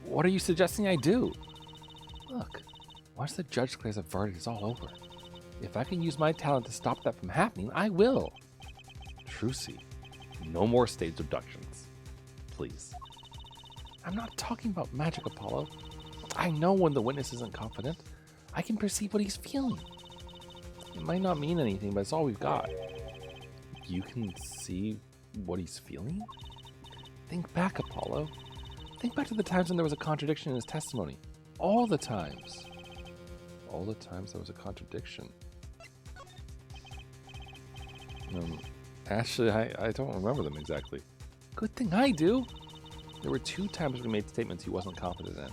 What are you suggesting I do? Look, once the judge declares a verdict, it's all over. If I can use my talent to stop that from happening, I will. Trucy, no more stage abductions. Please. I'm not talking about magic, Apollo. I know when the witness isn't confident. I can perceive what he's feeling. It might not mean anything, but it's all we've got. You can see what he's feeling? Think back, Apollo. Think back to the times when there was a contradiction in his testimony. All the times. All the times there was a contradiction. Actually, I don't remember them exactly. Good thing I do. There were 2 times we made statements he wasn't confident in.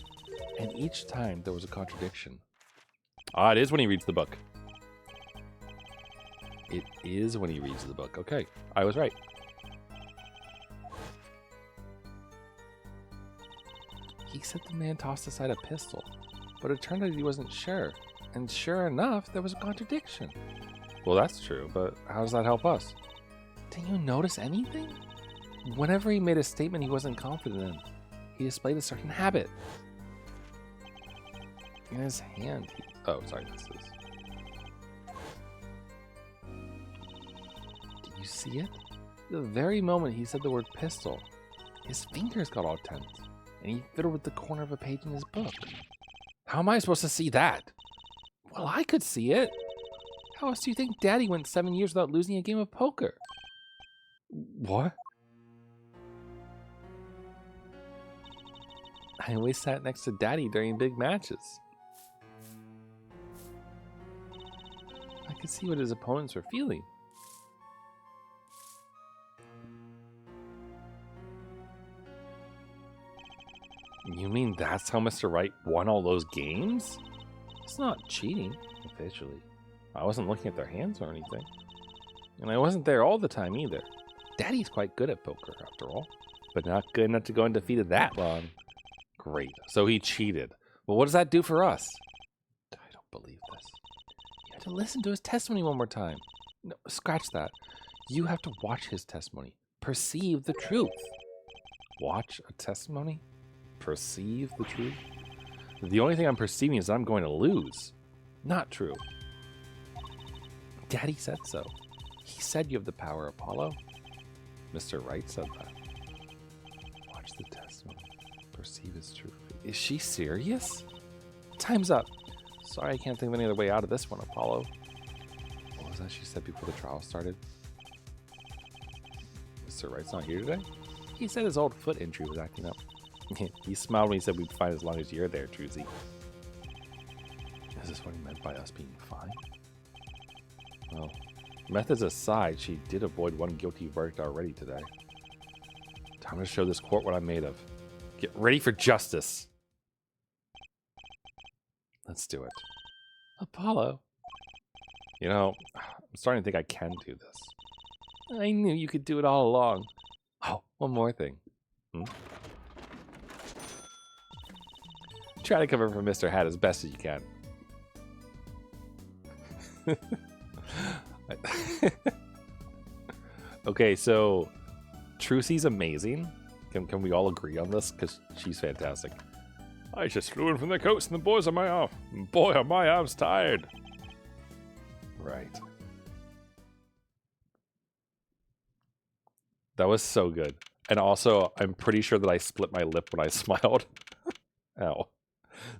And each time there was a contradiction. Ah, it is when he reads the book. It is when he reads the book. Okay, I was right. He said the man tossed aside a pistol, but it turned out he wasn't sure. And sure enough, there was a contradiction. Well, that's true, but how does that help us? Didn't you notice anything? Whenever he made a statement he wasn't confident in, he displayed a certain habit. In his hand, oh, sorry, this is... Do you see it? The very moment he said the word pistol, his fingers got all tense, and he fiddled with the corner of a page in his book. How am I supposed to see that? Well, I could see it. How else do you think Daddy went 7 years without losing a game of poker? What? I always sat next to Daddy during big matches. I could see what his opponents were feeling. You mean that's how Mr. Wright won all those games? It's not cheating, officially. I wasn't looking at their hands or anything. And I wasn't there all the time either. Daddy's quite good at poker, after all. But not good enough to go undefeated that long. Great. So he cheated. Well, what does that do for us? I don't believe this. You have to listen to his testimony one more time. No, scratch that. You have to watch his testimony. Perceive the truth. Watch a testimony? Perceive the truth? The only thing I'm perceiving is I'm going to lose. Not true. Daddy said so. He said you have the power, Apollo. Mr. Wright said that. Watch the testimony. Perceive his truth. Is she serious? Time's up. Sorry, I can't think of any other way out of this one, Apollo. What was that she said before the trial started? Mr. Wright's not here today? He said his old foot injury was acting up. He smiled when he said we'd be fine as long as you're there, Trucy. Is this what he meant by us being fine? Well, methods aside, she did avoid one guilty verdict already today. Time to show this court what I'm made of. Get ready for justice. Let's do it. Apollo. You know, I'm starting to think I can do this. I knew you could do it all along. Oh, one more thing. Try to cover for Mr. Hat as best as you can. Okay, so Trucy's amazing. Can we all agree on this? Because she's fantastic. I just flew in from the coast and the boys on my arm. Boy, are my arms tired. Right. That was so good. And also, I'm pretty sure that I split my lip when I smiled. Ow.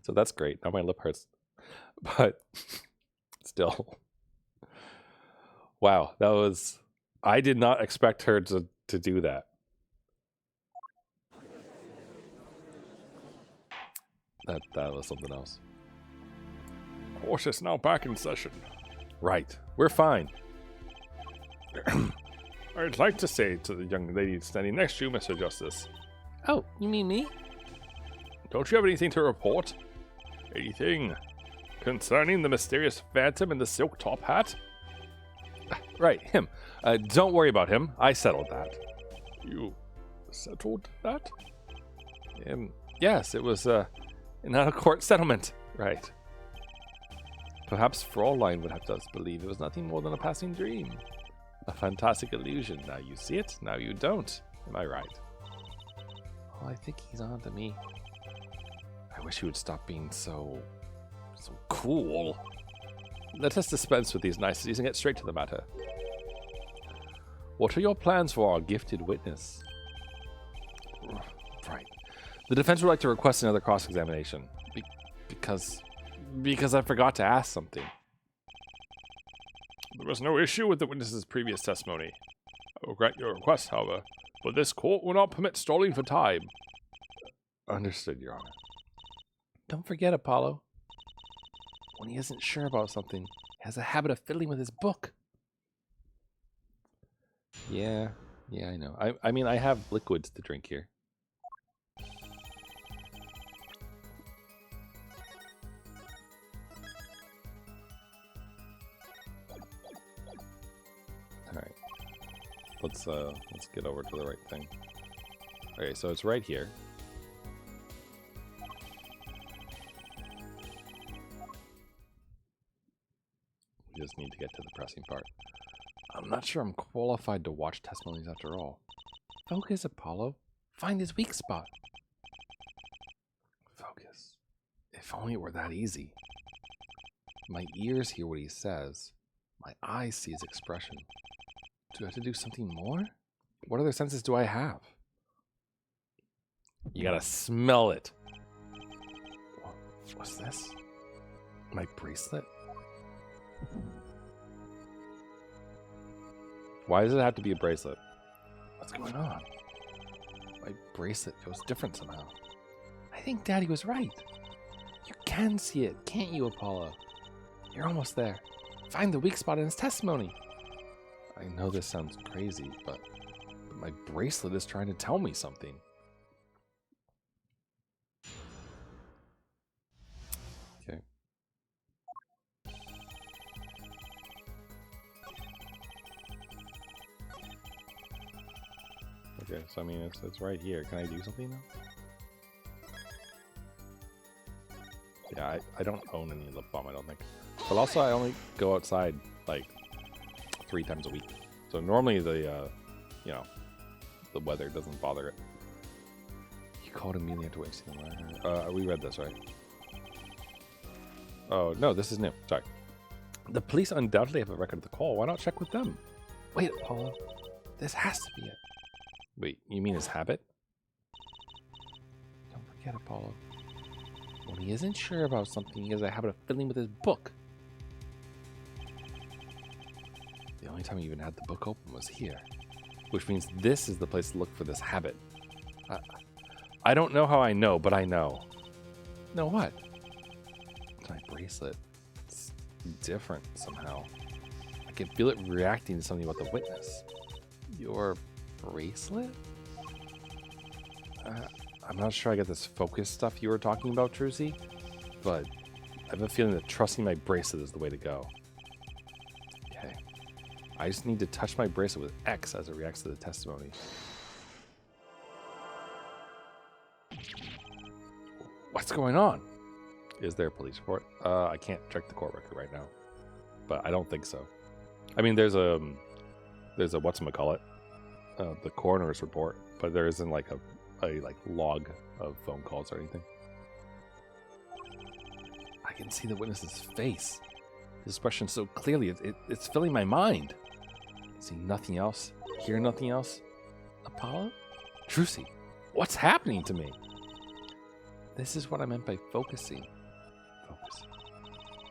So that's great. Now my lip hurts. But still. Wow, that was... I did not expect her to do that. That was something else. Court is now back in session. Right. We're fine. I'd like to say to the young lady standing next to you, Mr. Justice. Oh, you mean me? Don't you have anything to report? Anything concerning the mysterious phantom in the silk top hat? Right, him. Don't worry about him. I settled that. You settled that? Yes, it was an out-of-court settlement. Right. Perhaps Fraulein would have us believe it was nothing more than a passing dream. A fantastic illusion. Now you see it, now you don't. Am I right? Oh, I think he's on to me. I wish he would stop being so cool. Let us dispense with these niceties and get straight to the matter. What are your plans for our gifted witness? Right. The defense would like to request another cross-examination. Because I forgot to ask something. There was no issue with the witness's previous testimony. I will grant your request, however, but this court will not permit stalling for time. Understood, Your Honor. Don't forget, Apollo. When he isn't sure about something, he has a habit of fiddling with his book. Yeah, I know. I mean, I have liquids to drink here. Alright. Let's get over to the right thing. Okay, so it's right here. We just need to get to the pressing part. I'm not sure I'm qualified to watch testimonies after all. Focus, Apollo. Find his weak spot. Focus. If only it were that easy. My ears hear what he says. My eyes see his expression. Do I have to do something more? What other senses do I have? You gotta smell it. What's this? My bracelet? Why does it have to be a bracelet? What's going on? My bracelet feels different somehow. I think Daddy was right. You can see it, can't you, Apollo? You're almost there. Find the weak spot in his testimony. I know this sounds crazy, but my bracelet is trying to tell me something. Okay. Okay, so I mean, it's right here. Can I do something now? Yeah, I don't own any lip balm, I don't think. But also, I only go outside, like, 3 times a week. So normally the, you know, the weather doesn't bother it. You called immediately after wasting the letter. We read this, right? Oh, no, this is new. Sorry. The police undoubtedly have a record of the call. Why not check with them? Wait, Apollo. This has to be it. Wait, you mean his habit? Don't forget, Apollo. When he isn't sure about something, he has a habit of fiddling with his book. The only time he even had the book open was here. Which means this is the place to look for this habit. I don't know how I know, but I know. Know what? It's my bracelet. It's different somehow. I can feel it reacting to something about the witness. Your bracelet? I'm not sure I get this focus stuff you were talking about, Trucy, but I have a feeling that trusting my bracelet is the way to go. Okay. I just need to touch my bracelet with X as it reacts to the testimony. What's going on? Is there a police report? I can't check the court record right now, but I don't think so. I mean, there's a whatchamacallit, the coroner's report, but there isn't like a log of phone calls or anything. I can see the witness's face. His expression so clearly, it's filling my mind. See nothing else, hear nothing else. Apollo? Trucy, what's happening to me? This is what I meant by focusing. Focus.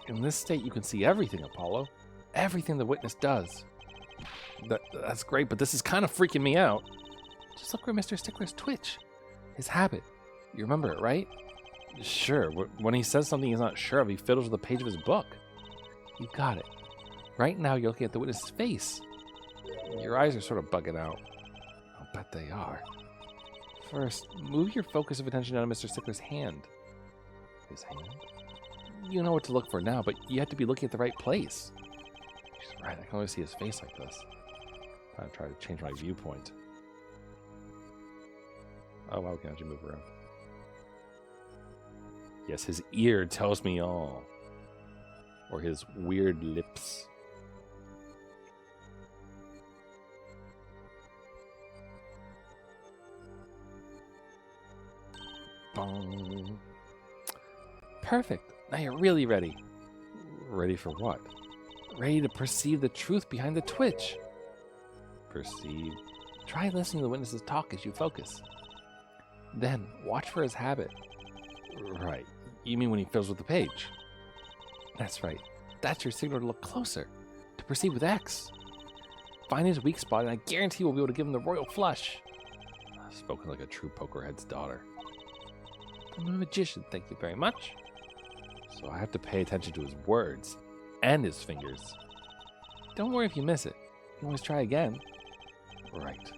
In this state, you can see everything, Apollo. Everything the witness does. That's great, but this is kind of freaking me out. Just look where Mr. Stickler's twitch. His habit. You remember it, right? Sure. When he says something he's not sure of, he fiddles with the page of his book. You got it. Right now, you're looking at the witness's face. Your eyes are sort of bugging out. I'll bet they are. First, move your focus of attention down to Mr. Stickler's hand. His hand? You know what to look for now, but you have to be looking at the right place. She's right. I can only see his face like this. I'm trying to change my viewpoint. Oh, wow, can I actually move around? Yes, his ear tells me all. Or his weird lips. Bong. Perfect. Now you're really ready. Ready for what? Ready to perceive the truth behind the twitch. Perceive. Try listening to the witness's talk as you focus. Then, watch for his habit. Right. You mean when he fiddles with the page? That's right. That's your signal to look closer. To perceive with X. Find his weak spot, and I guarantee we'll be able to give him the royal flush. Spoken like a true pokerhead's daughter. I'm a magician, thank you very much. So I have to pay attention to his words. And his fingers. Don't worry if you miss it. You can always try again. Right.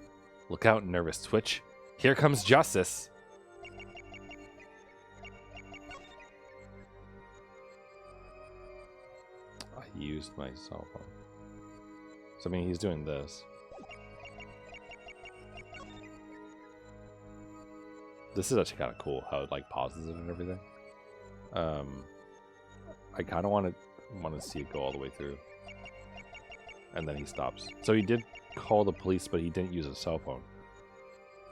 Look out, nervous twitch. Here comes justice. I used my cell phone. So I mean, he's doing this. This is actually kind of cool how it like pauses it and everything. I kind of want to see it go all the way through, and then he stops. So he did call the police, but he didn't use a cell phone.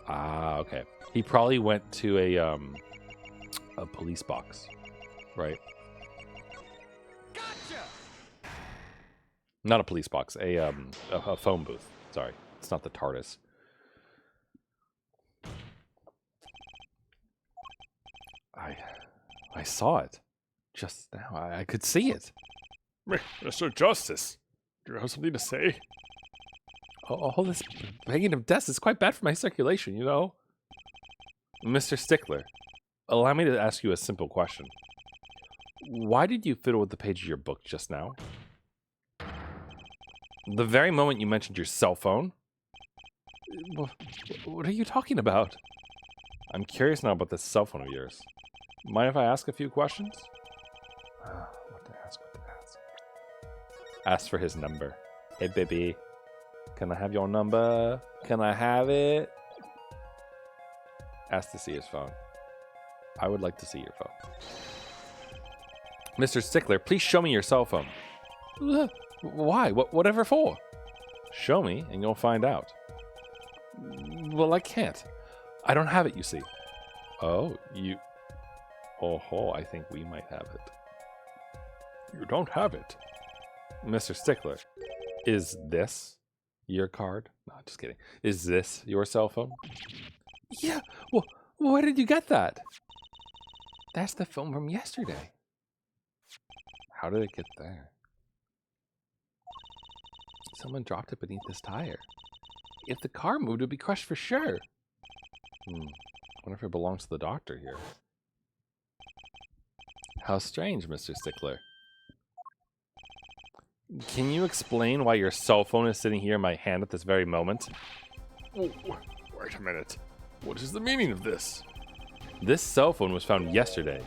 Ah, okay. He probably went to a police box, right? Gotcha. Not a police box, a phone booth. Sorry, it's not the TARDIS. I saw it just now. I could see it. Mr. Justice, do you have something to say? All this banging of desks is quite bad for my circulation, you know? Mr. Stickler, allow me to ask you a simple question. Why did you fiddle with the page of your book just now? The very moment you mentioned your cell phone? What are you talking about? I'm curious now about this cell phone of yours. Mind if I ask a few questions? What to ask? Ask for his number. Hey, baby. Can I have your number? Can I have it? Ask to see his phone. I would like to see your phone. Mr. Stickler, please show me your cell phone. Why? Whatever for? Show me, and you'll find out. Well, I can't. I don't have it, you see. Oh, you... Oh, I think we might have it. You don't have it. Mr. Stickler, is this your card? No, just kidding. Is this your cell phone? Yeah. Well, where did you get that? That's the phone from yesterday. How did it get there? Someone dropped it beneath this tire. If the car moved, it would be crushed for sure. Wonder if it belongs to the doctor here. How strange, Mr. Stickler. Can you explain why your cell phone is sitting here in my hand at this very moment? Oh, wait a minute. What is the meaning of this? This cell phone was found yesterday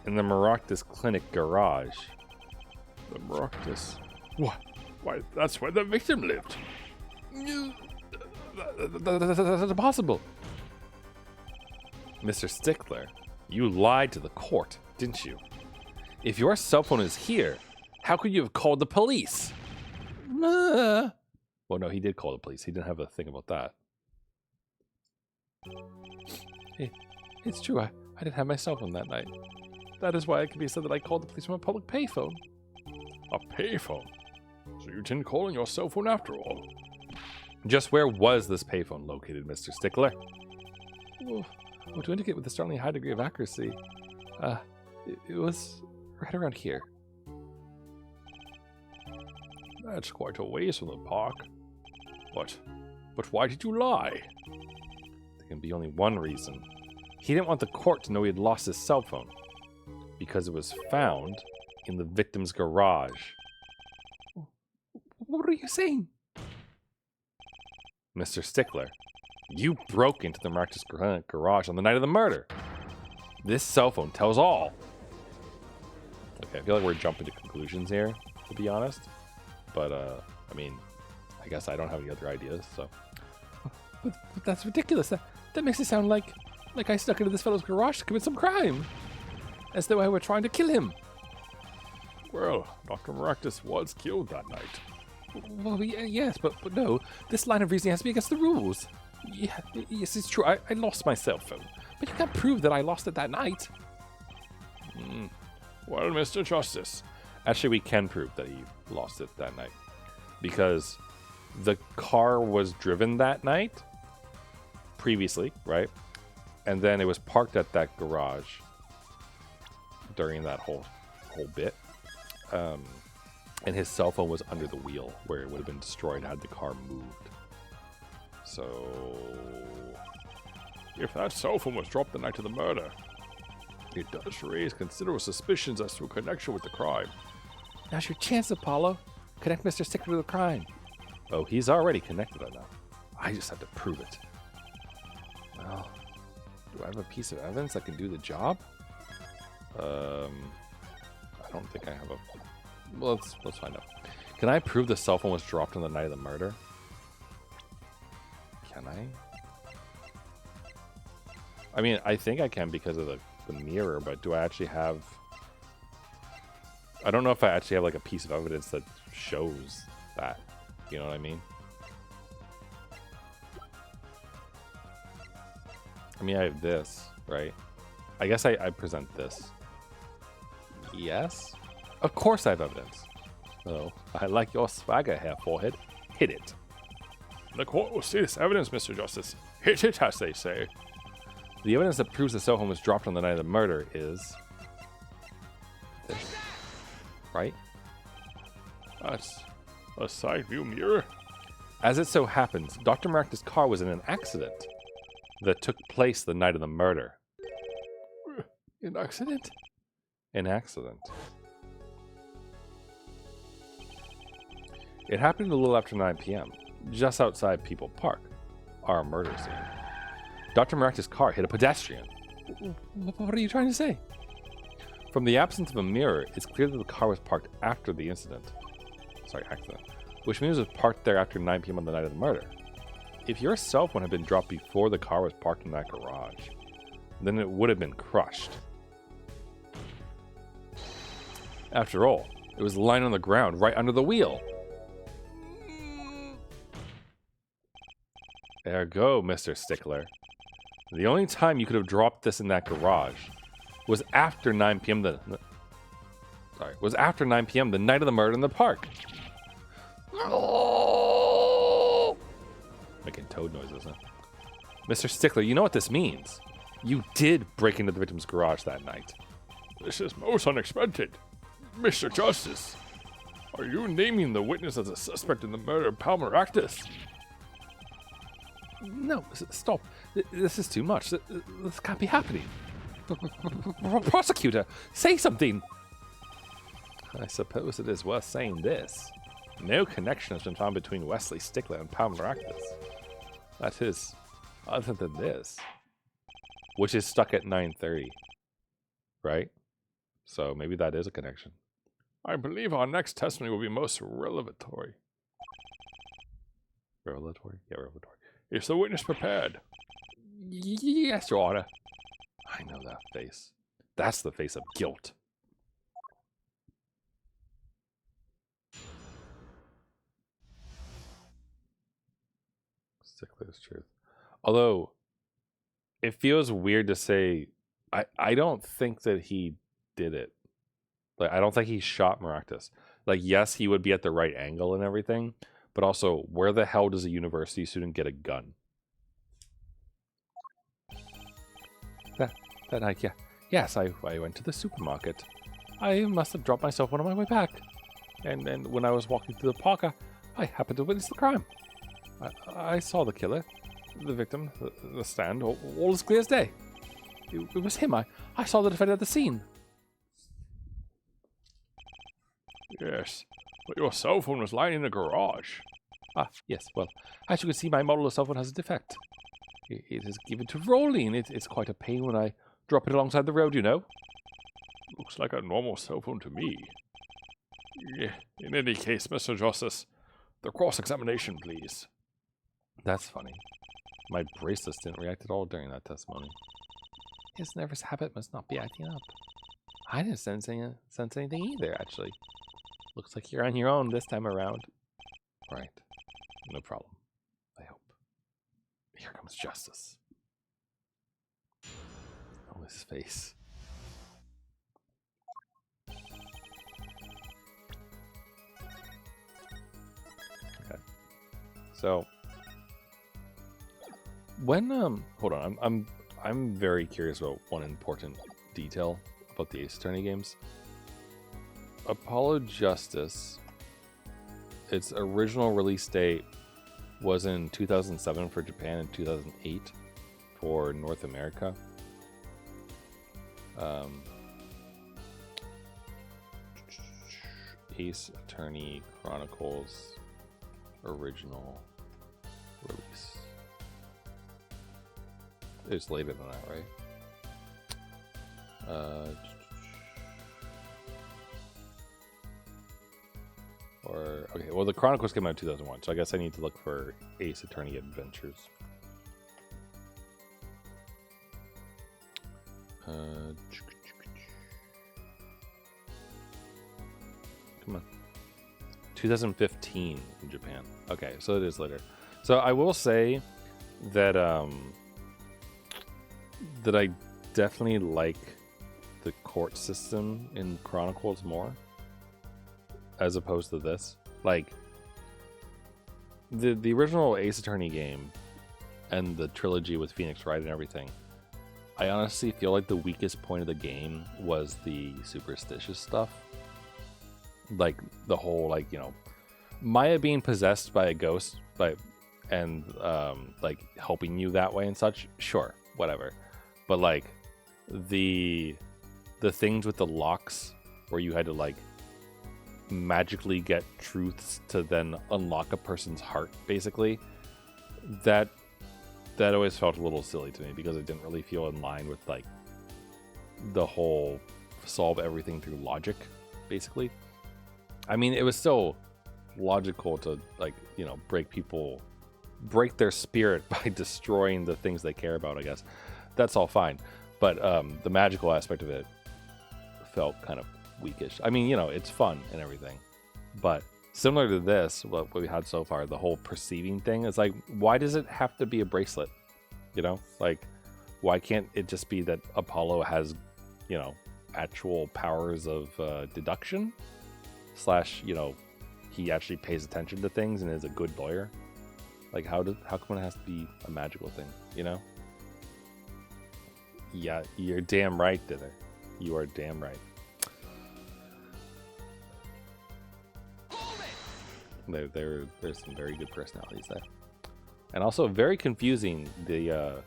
in the Maractus Clinic garage. The Maractus? What? Why, that's where the victim lived. That's impossible. Mr. Stickler, you lied to the court, didn't you? If your cell phone is here, how could you have called the police? Well, no, he did call the police. He didn't have a thing about that. It's true. I didn't have my cell phone that night. That is why it can be said that I called the police from a public payphone. A payphone? So you didn't call on your cell phone after all? Just where was this payphone located, Mr. Stickler? Well, to indicate with a startlingly high degree of accuracy, it was right around here. That's quite a ways from the park. But why did you lie? There can be only one reason. He didn't want the court to know he had lost his cell phone, because it was found in the victim's garage. What are you saying? Mr. Stickler, you broke into the Maractus Clinic garage on the night of the murder. This cell phone tells all. Okay, I feel like we're jumping to conclusions here, to be honest. But, I mean, I guess I don't have any other ideas, so. But that's ridiculous. That makes it sound like I snuck into this fellow's garage to commit some crime. As though I were trying to kill him. Well, Dr. Maractus was killed that night. Well, yes, but no. This line of reasoning has to be against the rules. Yeah, yes, it's true. I lost my cell phone. But you can't prove that I lost it that night. Well, Mr. Justice. Actually, we can prove that he lost it that night. Because the car was driven that night. Previously, right? And then it was parked at that garage during that whole bit. And his cell phone was under the wheel where it would have been destroyed had the car moved. So, if that cell phone was dropped the night of the murder, it does raise considerable suspicions as to a connection with the crime. Now's your chance, Apollo. Connect Mr. Stickler to the crime. Oh, he's already connected enough. I just have to prove it. Well, do I have a piece of evidence that can do the job? I don't think I have a... Well, let's find out. Can I prove the cell phone was dropped on the night of the murder? Can I? I mean, I think I can because of the mirror, but do I actually have... I don't know if I actually have like a piece of evidence that shows that. You know what I mean? I mean, I have this, right? I guess I present this. Yes? Of course I have evidence. Oh, I like your swagger here, forehead. Hit it. The court will see this evidence, Mr. Justice. Hit it, as they say. The evidence that proves the cell phone was dropped on the night of the murder is... this. Right? That's a side view mirror. As it so happens, Dr. Maractus' car was in an accident that took place the night of the murder. An accident? An accident. It happened a little after 9 p.m., just outside People Park, our murder scene. Dr. Maractus' car hit a pedestrian. What are you trying to say? From the absence of a mirror, it's clear that the car was parked after the incident. Sorry, accident. Which means it was parked there after 9 p.m. on the night of the murder. If your cell phone had been dropped before the car was parked in that garage, then it would have been crushed. After all, it was lying on the ground right under the wheel. Ergo, Mr. Stickler, the only time you could have dropped this in that garage was after 9 p.m. Sorry, was after 9 p.m. the night of the murder in the park. Making toad noises, huh? Mr. Stickler, you know what this means. You did break into the victim's garage that night. This is most unexpected. Mr. Justice, are you naming the witness as a suspect in the murder of Palmer Actus? No, stop. This is too much. This can't be happening. Prosecutor, say something. I suppose it is worth saying this. No connection has been found between Wesley Stickler and Palmer Actus. That is, other than this. Which is stuck at 9:30. Right? So maybe that is a connection. I believe our next testimony will be most revelatory. Revelatory? Yeah, revelatory. Is the witness prepared? Yes, Your Honor. I know that face. That's the face of guilt. Stickler's truth. Although, it feels weird to say, I don't think that he did it. Like, I don't think he shot Maractus. Like, yes, he would be at the right angle and everything, but also, where the hell does a university student get a gun? That night, yeah. Yes, I went to the supermarket. I must have dropped my cell phone on my way back. And when I was walking through the park, I happened to witness the crime. I saw the killer, the victim, the stand, all as clear as day. It was him. I saw the defendant at the scene. Yes, but your cell phone was lying in the garage. Ah, yes, well, as you can see, my model of cell phone has a defect. It is given to rolling. It's quite a pain when I drop it alongside the road, you know. Looks like a normal cell phone to me. Yeah, in any case, Mr. Justice, the cross-examination, please. That's funny. My bracelets didn't react at all during that testimony. His nervous habit must not be acting up. I didn't sense anything either, actually. Looks like you're on your own this time around. Right. No problem. I hope. Here comes justice. Oh, his face. Okay. So when hold on, I'm very curious about one important detail about the Ace Attorney games. Apollo Justice, its original release date was in 2007 for Japan and 2008 for North America. Ace Attorney Chronicles original release. It's later than that, right? Okay, well, the Chronicles came out in 2001, so I guess I need to look for Ace Attorney Adventures. Come on. 2015 in Japan. Okay, so it is later. So I will say that that I definitely like the court system in Chronicles more as opposed to this. Like the original Ace Attorney game and the trilogy with Phoenix Wright and everything, I honestly feel like the weakest point of the game was the superstitious stuff. Like the whole, like, you know, Maya being possessed by a ghost, and like helping you that way and such, sure, whatever. But like the things with the locks where you had to like magically get truths to then unlock a person's heart, basically, that always felt a little silly to me because it didn't really feel in line with like the whole solve everything through logic, basically. I mean, it was still logical to, like, you know, break their spirit by destroying the things they care about, I guess. That's all fine. But the magical aspect of it felt kind of weakish. I mean, you know, it's fun and everything. But similar to this, what we had so far, the whole perceiving thing, is like, why does it have to be a bracelet? You know? Like, why can't it just be that Apollo has, you know, actual powers of deduction / he actually pays attention to things and is a good lawyer. Like, how come it has to be a magical thing, Yeah, you're damn right, Dither. You are damn right. There's some very good personalities there. And also very confusing, the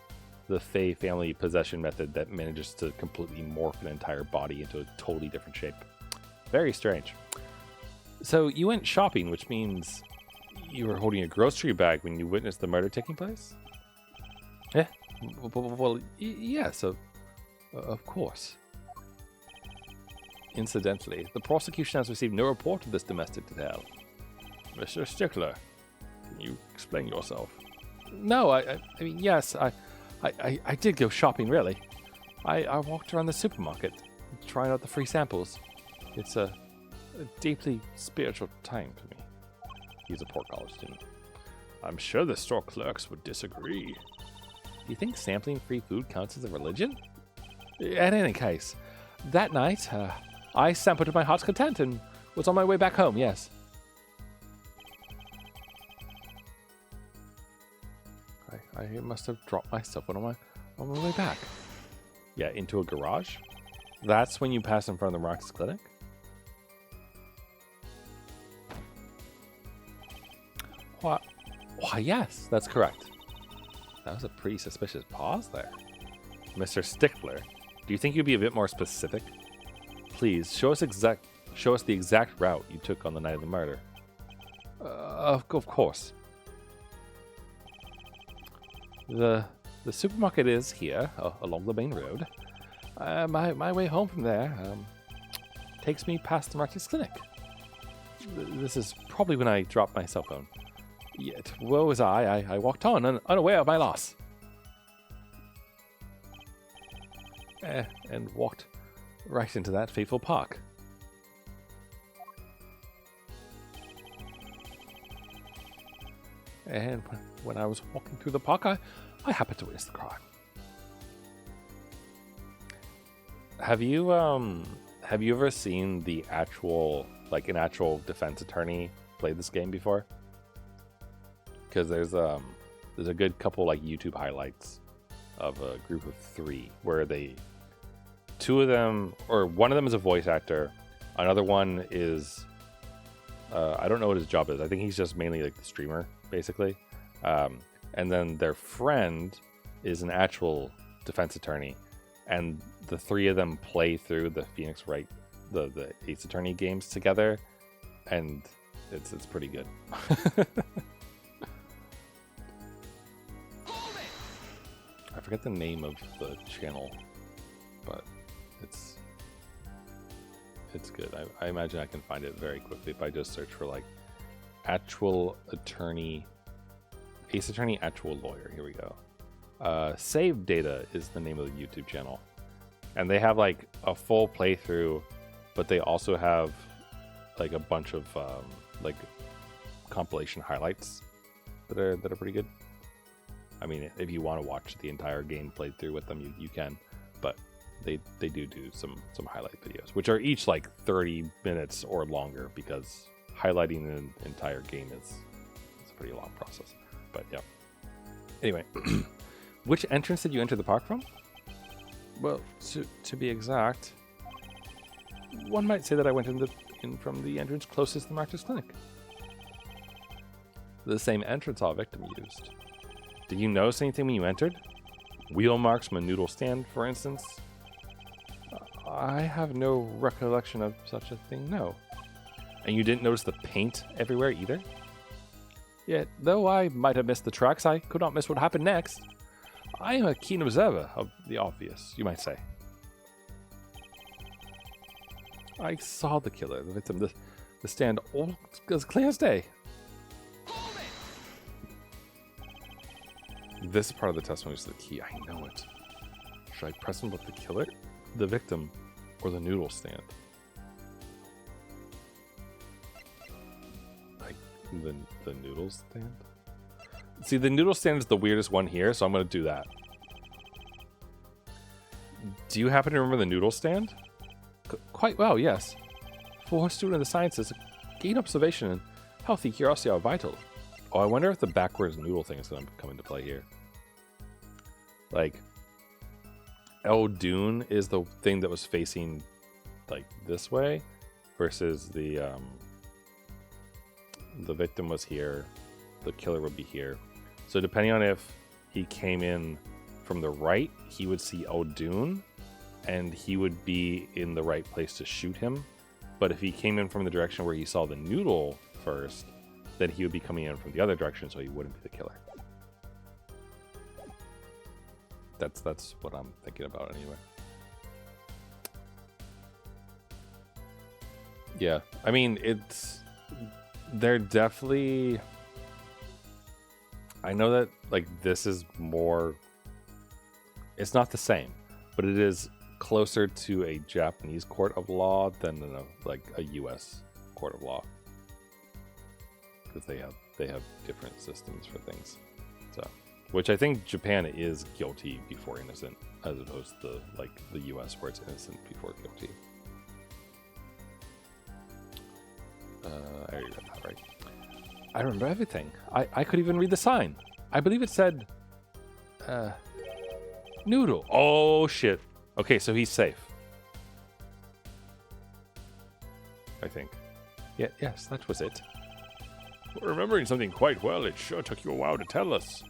Fae family possession method that manages to completely morph an entire body into a totally different shape. Very strange. So you went shopping, which means you were holding a grocery bag when you witnessed the murder taking place? Yeah. Well, yes, of course. Incidentally, the prosecution has received no report of this domestic detail. Mr. Stickler, can you explain yourself? No, I mean, yes, I did go shopping, really. I walked around the supermarket, trying out the free samples. It's a deeply spiritual time for me. He's a poor college student. I'm sure the store clerks would disagree. Do you think sampling free food counts as a religion? In any case, that night, I sampled to my heart's content and was on my way back home, yes. I must have dropped my stuff on my way back. Yeah, into a garage? That's when you pass in front of the Roxas Clinic? Why, yes, that's correct. That was a pretty suspicious pause there. Mr. Stickler, do you think you'd be a bit more specific? Please, show us the exact route you took on the night of the murder. Of course. The supermarket is here, along the main road. My way home from there takes me past the Roxas Clinic. This is probably when I dropped my cell phone. Yet, woe was I walked on, unaware of my loss. And walked right into that fateful park. And when I was walking through the park, I happened to witness the crime. Have you ever seen an actual defense attorney play this game before? Because there's a good couple YouTube highlights of a group of 3 where one of them is a voice actor, another one is I don't know what his job is. I think he's just mainly the streamer, basically. And then their friend is an actual defense attorney, and the 3 of them play through the Phoenix Wright, the Ace Attorney games together, and it's pretty good. I forget the name of the channel, but it's good. I imagine I can find it very quickly if I just search for actual attorney, Ace Attorney actual lawyer. Here we go. Save Data is the name of the YouTube channel, and they have a full playthrough, but they also have a bunch of compilation highlights that are pretty good. I mean, if you want to watch the entire game played through with them, you can, but they do some highlight videos, which are each 30 minutes or longer, because highlighting an entire game is a pretty long process. But yeah. Anyway, which entrance did you enter the park from? Well, to be exact, one might say that I went in from the entrance closest to the Roxas Clinic. The same entrance our victim used. Did you notice anything when you entered? Wheel marks from a noodle stand, for instance? I have no recollection of such a thing, no. And you didn't notice the paint everywhere either? Yet, though I might have missed the tracks, I could not miss what happened next. I am a keen observer of the obvious, you might say. I saw the killer, the victim, the stand, all as clear as day. This part of the testimony is the key. I know it. Should I press him with the killer, the victim, or the noodle stand? The noodle stand? See, the noodle stand is the weirdest one here, so I'm going to do that. Do you happen to remember the noodle stand? Quite well, yes. For a student of the sciences, keen observation and healthy curiosity are vital. Oh, I wonder if the backwards noodle thing is going to come into play here. Like, Eldoon is the thing that was facing, like, this way, versus the victim was here, the killer would be here. So depending on if he came in from the right, he would see Eldoon, and he would be in the right place to shoot him. But if he came in from the direction where he saw the noodle first, then he would be coming in from the other direction, so he wouldn't be the killer. That's what I'm thinking about anyway. Yeah, I mean, they're definitely, I know that, like, this is more, it's not the same, but it is closer to a Japanese court of law than a U.S. court of law, because they have different systems for things. So, which I think Japan is guilty before innocent, as opposed to like the U.S. where it's innocent before guilty. I already read that, right? I remember everything. I could even read the sign. I believe it said, noodle. Oh shit. Okay, so he's safe. I think. Yeah, yes, that was it. We're remembering something quite well. It sure took you a while to tell us.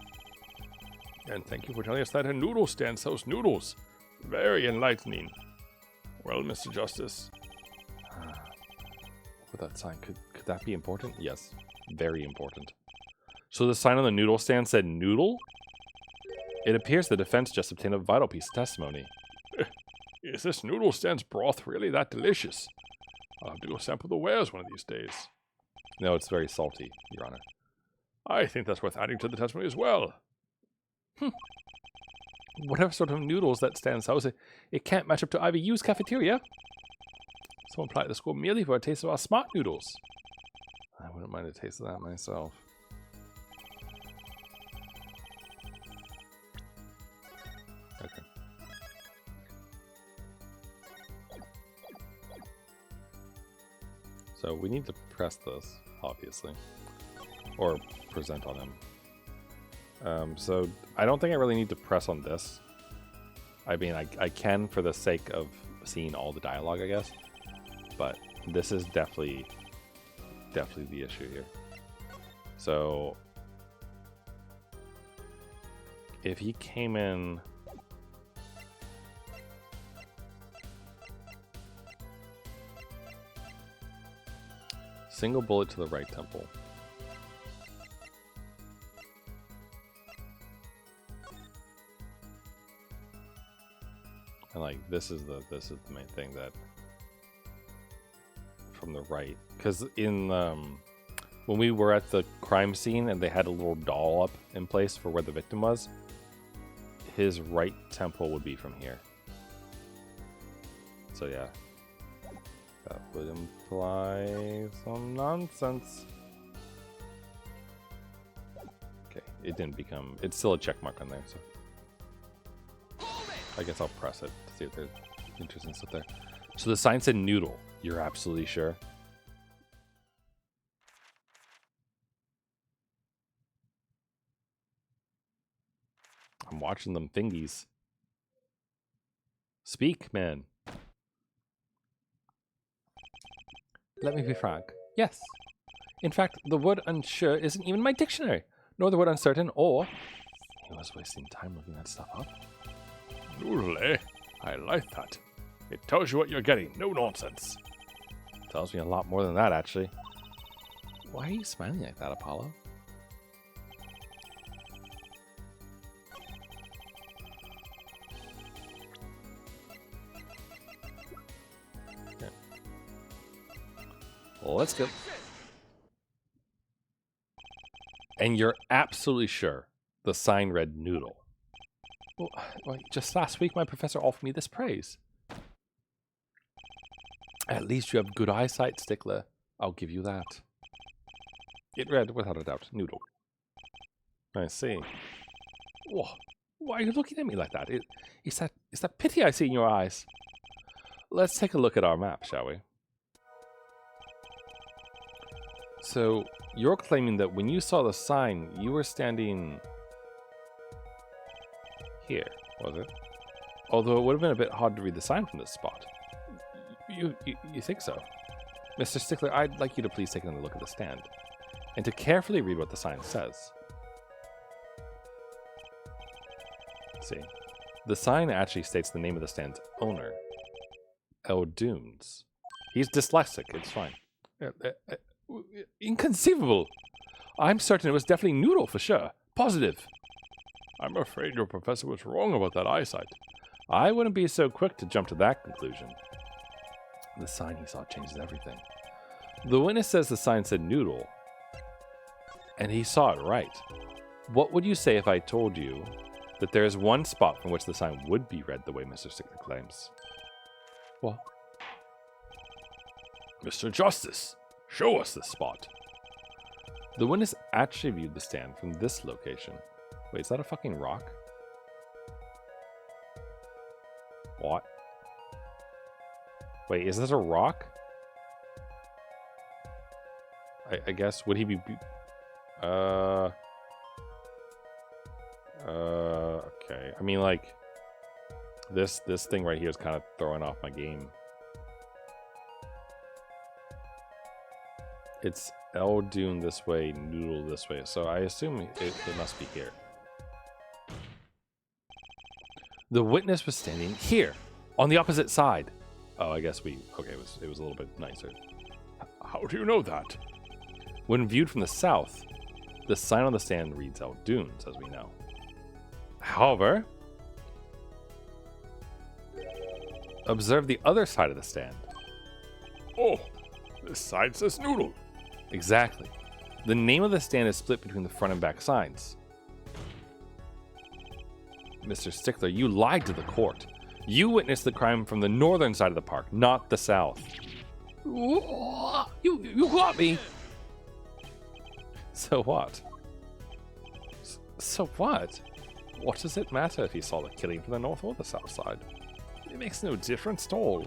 And thank you for telling us that a noodle stand sells noodles. Very enlightening. Well, Mr. Justice. With that sign, could that be important? Yes, very important. So the sign on the noodle stand said noodle? It appears the defense just obtained a vital piece of testimony. Is this noodle stand's broth really that delicious? I'll have to go sample the wares one of these days. No, it's very salty, Your Honor. I think that's worth adding to the testimony as well. Whatever sort of noodles that stand sells, it can't match up to IVU's cafeteria. Someone applied at the school merely for a taste of our smart noodles. I wouldn't mind a taste of that myself. Okay. So we need to press this, obviously. Or present on him. So I don't think I really need to press on this. I mean, I can for the sake of seeing all the dialogue, I guess. But this is definitely the issue here. So if he came in, single bullet to the right temple. And like this is the main thing that from the right, because in when we were at the crime scene and they had a little doll up in place for where the victim was, his right temple would be from here. So yeah, that would imply some nonsense. Okay, it didn't become, it's still a check mark on there, so I guess I'll press it to see if there's interesting stuff there. So the sign said noodle. You're absolutely sure? I'm watching them fingies. Speak, man. Let me be frank. Yes. In fact, the word unsure isn't even in my dictionary, nor the word uncertain, or... He was wasting time looking that stuff up. Noodle, eh? I like that. It tells you what you're getting. No nonsense. Tells me a lot more than that, actually. Why are you smiling like that, Apollo? Okay. Well, let's go. And you're absolutely sure the sign read noodle? Well, just last week my professor offered me this praise. At least you have good eyesight, Stickler. I'll give you that. It read, without a doubt, noodle. I see. Whoa. Why are you looking at me like that? It's that pity I see in your eyes. Let's take a look at our map, shall we? So, you're claiming that when you saw the sign, you were standing here, was it? Although it would have been a bit hard to read the sign from this spot. You think so? Mr. Stickler, I'd like you to please take another look at the stand, and to carefully read what the sign says. See, the sign actually states the name of the stand's owner, Eldunes. He's dyslexic, it's fine. Inconceivable! I'm certain it was definitely Noodle for sure. Positive. I'm afraid your professor was wrong about that eyesight. I wouldn't be so quick to jump to that conclusion. The sign he saw changes everything. The witness says the sign said Noodle, and he saw it right. What would you say if I told you that there is one spot from which the sign would be read the way Mr. Stickler claims? What? Mr. Justice, show us this spot. The witness actually viewed the stand from this location. Wait, is that a fucking rock? What? Wait, is this a rock? I guess, would he be... okay. I mean, like, this thing right here is kind of throwing off my game. It's Eldune this way, Noodle this way, so I assume it must be here. The witness was standing here, on the opposite side. Oh, I guess okay, it was a little bit nicer. How do you know that? When viewed from the south, the sign on the stand reads Eldunes, as we know. However, observe the other side of the stand. Oh, this side says Noodle. Exactly. The name of the stand is split between the front and back sides. Mr. Stickler, you lied to the court. You witnessed the crime from the northern side of the park, not the south. You got me. So what? So what? What does it matter if he saw the killing from the north or the south side? It makes no difference at all.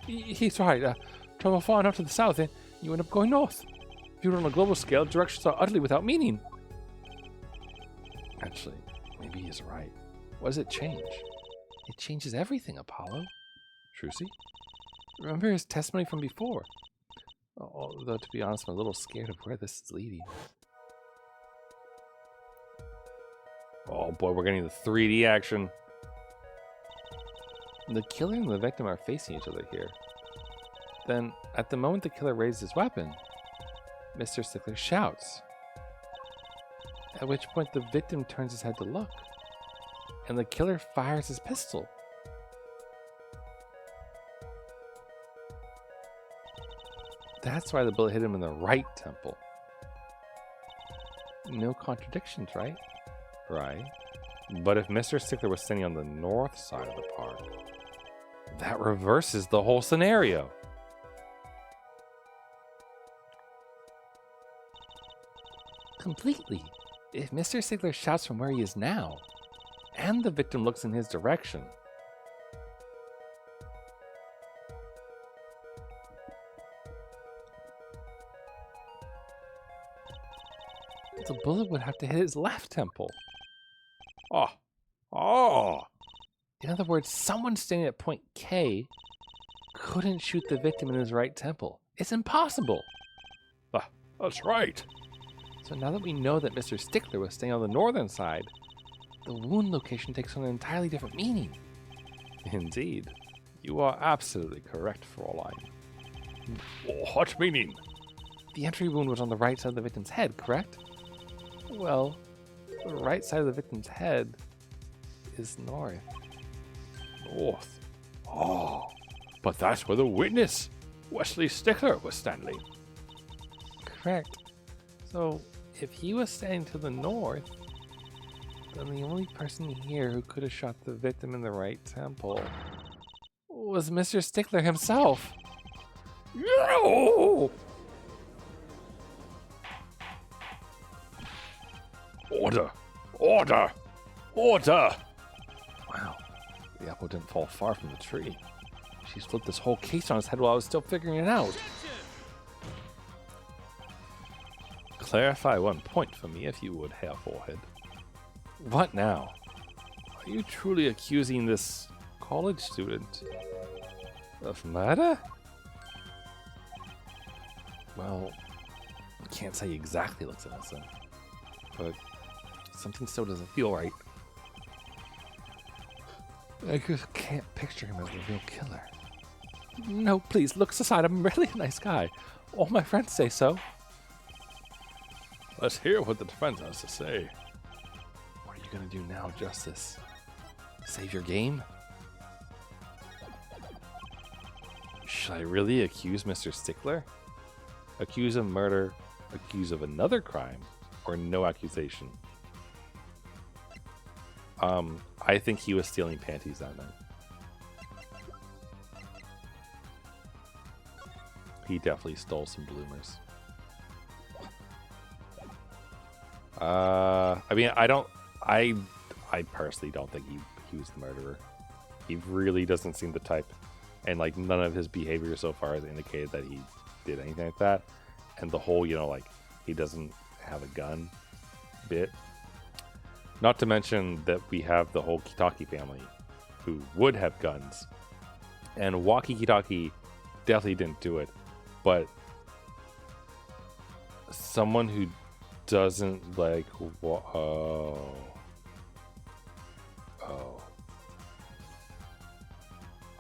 He's right. Travel far enough to the south and you end up going north. Viewed on a global scale, directions are utterly without meaning. Actually, maybe he's right. What does it change? It changes everything, Apollo. Trucy? Remember his testimony from before? Although, to be honest, I'm a little scared of where this is leading. Oh boy, we're getting the 3D action. The killer and the victim are facing each other here. Then, at the moment the killer raises his weapon, Mr. Stickler shouts. At which point the victim turns his head to look, and the killer fires his pistol. That's why the bullet hit him in the right temple. No contradictions, right? Right. But if Mr. Stickler was standing on the north side of the park, that reverses the whole scenario. Completely. If Mr. Stickler shouts from where he is now, and the victim looks in his direction, the bullet would have to hit his left temple. In other words, someone standing at point K couldn't shoot the victim in his right temple. It's impossible. That's right. So now that we know that Mr. Stickler was staying on the northern side, the wound location takes on an entirely different meaning. Indeed. You are absolutely correct, Fraulein. What meaning? The entry wound was on the right side of the victim's head, correct? Well, the right side of the victim's head is north. North? Oh, but that's where the witness, Wesley Stickler, was standing. Correct. So, if he was standing to the north, then the only person here who could have shot the victim in the right temple was Mr. Stickler himself. No! Order! Order! Order! Wow, the apple didn't fall far from the tree. She's flipped this whole case on his head while I was still figuring it out. Clarify one point for me, if you would, Hair Forehead. What now? Are you truly accusing this college student of murder? Well, I can't say he exactly looks innocent, but something still doesn't feel right. I just can't picture him as the real killer. No, please, looks aside, I'm really a nice guy. All my friends say so. Let's hear what the defense has to say. What are you gonna do now, Justice? Save your game? Should I really accuse Mr. Stickler? Accuse of murder, accuse of another crime, or no accusation? I think he was stealing panties that night. He definitely stole some bloomers. I mean, I personally don't think he was the murderer. He really doesn't seem the type, and like none of his behavior so far has indicated that he did anything like that. And the whole, like he doesn't have a gun bit. Not to mention that we have the whole Kitaki family who would have guns. And Waki Kitaki definitely didn't do it. But someone who doesn't like... Oh.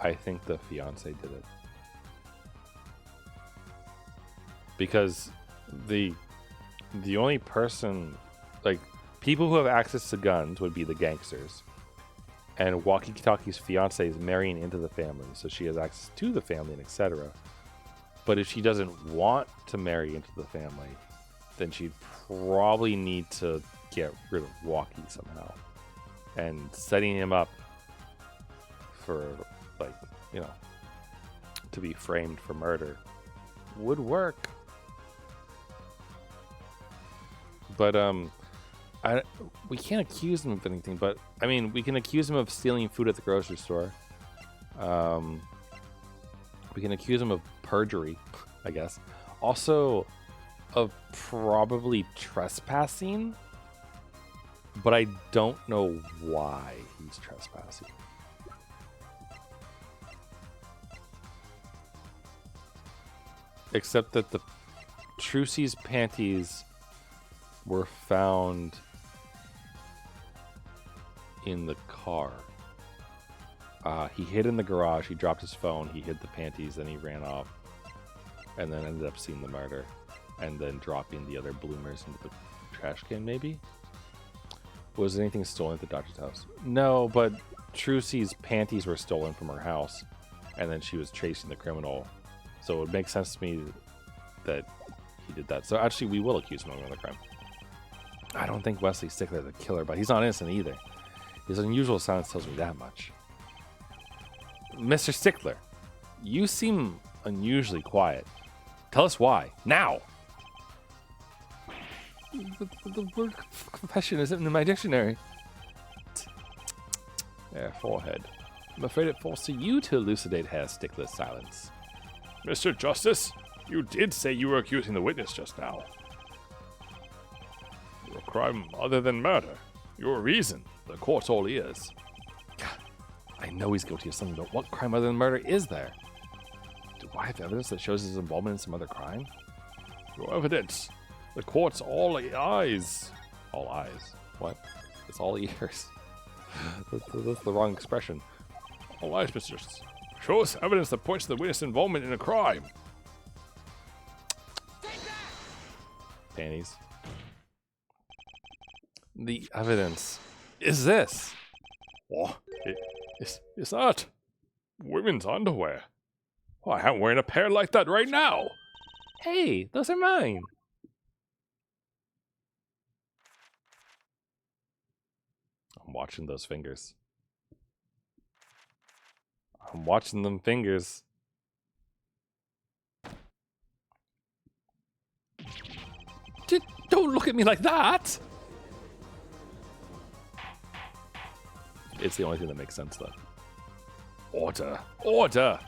I think the fiance did it. Because the only person... like... people who have access to guns would be the gangsters. And Waki Kitaki's fiance is marrying into the family, so she has access to the family and etc. But if she doesn't want to marry into the family, then she'd probably need to get rid of Waki somehow. And setting him up for, like, to be framed for murder would work. But, we can't accuse him of anything, but I mean, we can accuse him of stealing food at the grocery store. We can accuse him of perjury, I guess. Also, of probably trespassing, but I don't know why he's trespassing. Except that the Trucy's panties were found in the car. He hid in the garage, he dropped his phone, he hid the panties, then he ran off, and then ended up seeing the murder, and then dropping the other bloomers into the trash can, maybe? Was anything stolen at the doctor's house? No, but Trucy's panties were stolen from her house, and then she was chasing the criminal, so it would make sense to me that he did that. So actually, we will accuse him of another crime. I don't think Wesley Stickler is a killer, but he's not innocent either. His unusual silence tells me that much. Mr. Stickler, you seem unusually quiet. Tell us why. Now! The word confession isn't in my dictionary. There, forehead. I'm afraid it falls to you to elucidate Herr Stickler's silence. Mr. Justice, you did say you were accusing the witness just now. Your crime other than murder. Your reason. The court's all ears. I know he's guilty of something, but what crime other than murder is there? Do I have evidence that shows his involvement in some other crime? Your evidence. The court's all eyes. All eyes? What? It's all ears. That's the wrong expression. All eyes, Mr. Justice. Show us evidence that points to the witness' involvement in a crime. Panties. The evidence is this. What? Is that women's underwear? Why, I'm wearing a pair like that right now. Hey, those are mine. I'm watching those fingers. I'm watching them fingers. Don't look at me like that! It's the only thing that makes sense, though. Order! Order!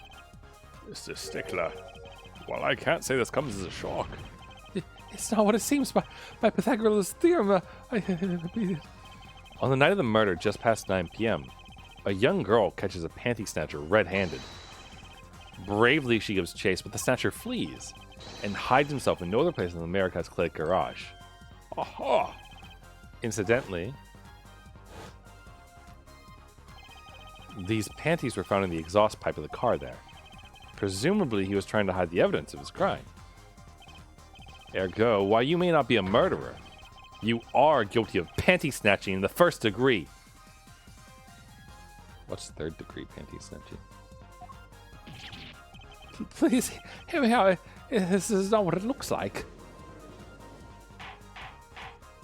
Mr. Stickler, well, I can't say this comes as a shock. It's not what it seems by Pythagoras' theorem. On the night of the murder, just past 9 p.m., a young girl catches a panty snatcher red-handed. Bravely, she gives chase, but the snatcher flees and hides himself in no other place than the Maracas Clinic garage. Aha! Incidentally, these panties were found in the exhaust pipe of the car there. Presumably, he was trying to hide the evidence of his crime. Ergo, while you may not be a murderer, you are guilty of panty snatching in the 1st degree. What's 3rd degree panty snatching? Please, hear me out. This is not what it looks like.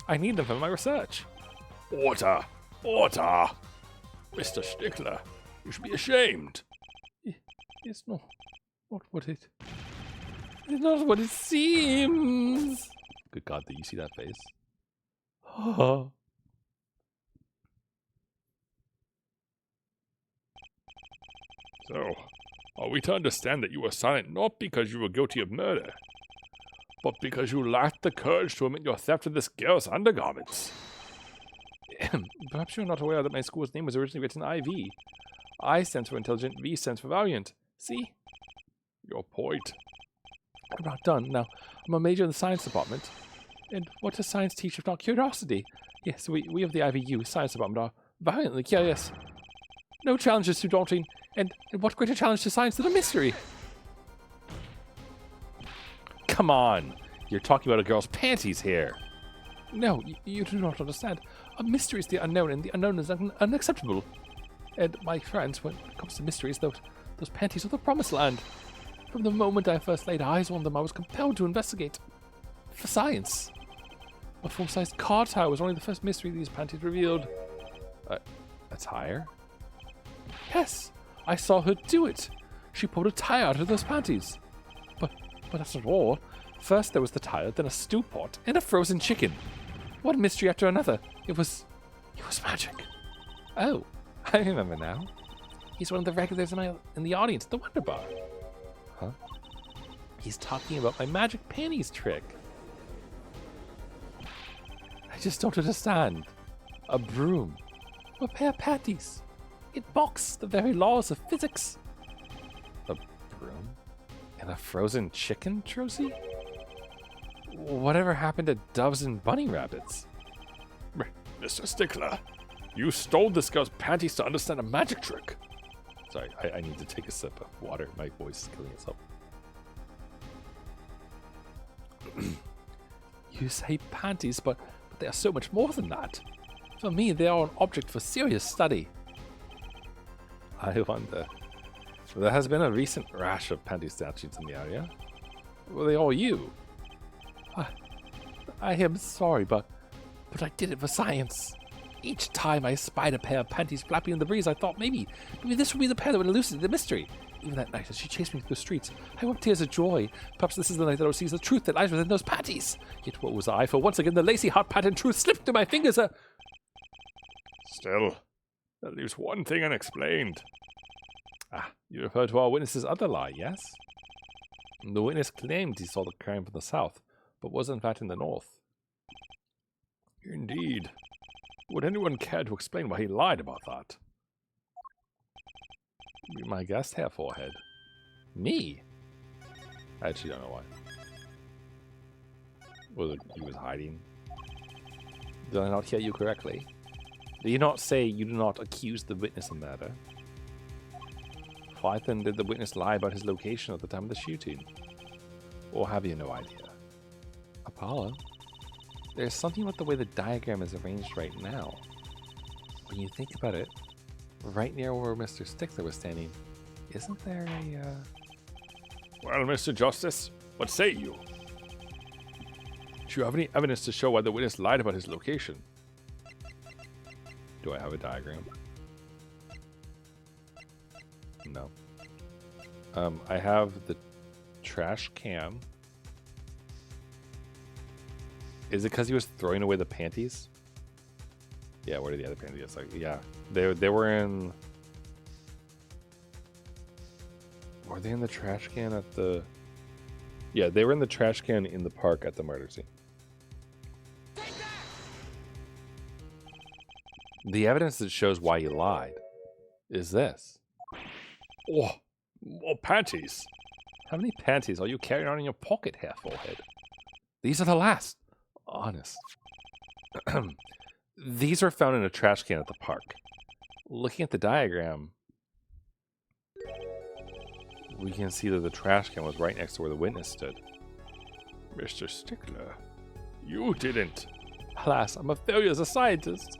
I need them for my research. Order! Order! Mr. Stickler, you should be ashamed. It's not what it... It's not what it seems. Good God, did you see that face? So, are we to understand that you were silent not because you were guilty of murder, but because you lacked the courage to admit your theft of this girl's undergarments? Perhaps you're not aware that my school's name was originally written IV. I stands for intelligent, V stands for valiant. See? Your point. I'm not done. Now, I'm a major in the science department. And what does science teach if not curiosity? Yes, we of the IVU science department are violently curious. No challenge is too daunting. And what greater challenge to science than a mystery? Come on! You're talking about a girl's panties here. No, you do not understand. A mystery is the unknown, and the unknown is unacceptable. And my friends, when it comes to mysteries, those panties are the promised land. From the moment I first laid eyes on them, I was compelled to investigate. For science. A full-sized car tire was only the first mystery these panties revealed. A tire? Yes, I saw her do it. She pulled a tire out of those panties. But that's not all. First there was the tire, then a stew pot, and a frozen chicken. One mystery after another. It was magic. Oh, I remember now. He's one of the regulars in the audience at the Wonder Bar. Huh? He's talking about my magic panties trick. I just don't understand. A broom. A pair of panties. It mocks the very laws of physics. A broom? And a frozen chicken, Trucy? Whatever happened to doves and bunny rabbits? Mr. Stickler, you stole this girl's panties to understand a magic trick. Sorry, I need to take a sip of water. My voice is killing itself. You say panties, but they are so much more than that. For me, they are an object for serious study. I wonder. There has been a recent rash of panty statues in the area. Were they all you? I am sorry, but I did it for science. Each time I spied a pair of panties flapping in the breeze, I thought maybe this would be the pair that would elucidate the mystery. Even that night, as she chased me through the streets, I wept tears of joy. Perhaps this is the night that I will seize the truth that lies within those panties. Yet what was I? For once again, the lacy, hot-patterned truth slipped through my fingers. Still, that leaves one thing unexplained. You refer to our witness's other lie, yes? The witness claimed he saw the crime from the south, but was in fact in the north. Indeed. Would anyone care to explain why he lied about that? Be my guest, Hair Forehead. Me? I actually don't know why. Was it he was hiding? Did I not hear you correctly? Did you not say you do not accuse the witness of murder? Why then did the witness lie about his location at the time of the shooting? Or have you no idea? Apollo, there's something about the way the diagram is arranged right now. When you think about it, right near where Mr. Stickler was standing, isn't there a, Well, Mr. Justice, what say you? Do you have any evidence to show why the witness lied about his location? Do I have a diagram? No. I have the trash can. Is it because he was throwing away the panties? Yeah, where are the other panties? It's like, yeah, they were in. Were they in the trash can at the... Yeah, they were in the trash can in the park at the murder scene. The evidence that shows why he lied is this. Oh, more panties. How many panties are you carrying on in your pocket, hair forehead? These are the last. Honest. These were found in a trash can at the park. Looking at the diagram, we can see that the trash can was right next to where the witness stood. Mr. Stickler, you didn't. Alas, I'm a failure as a scientist.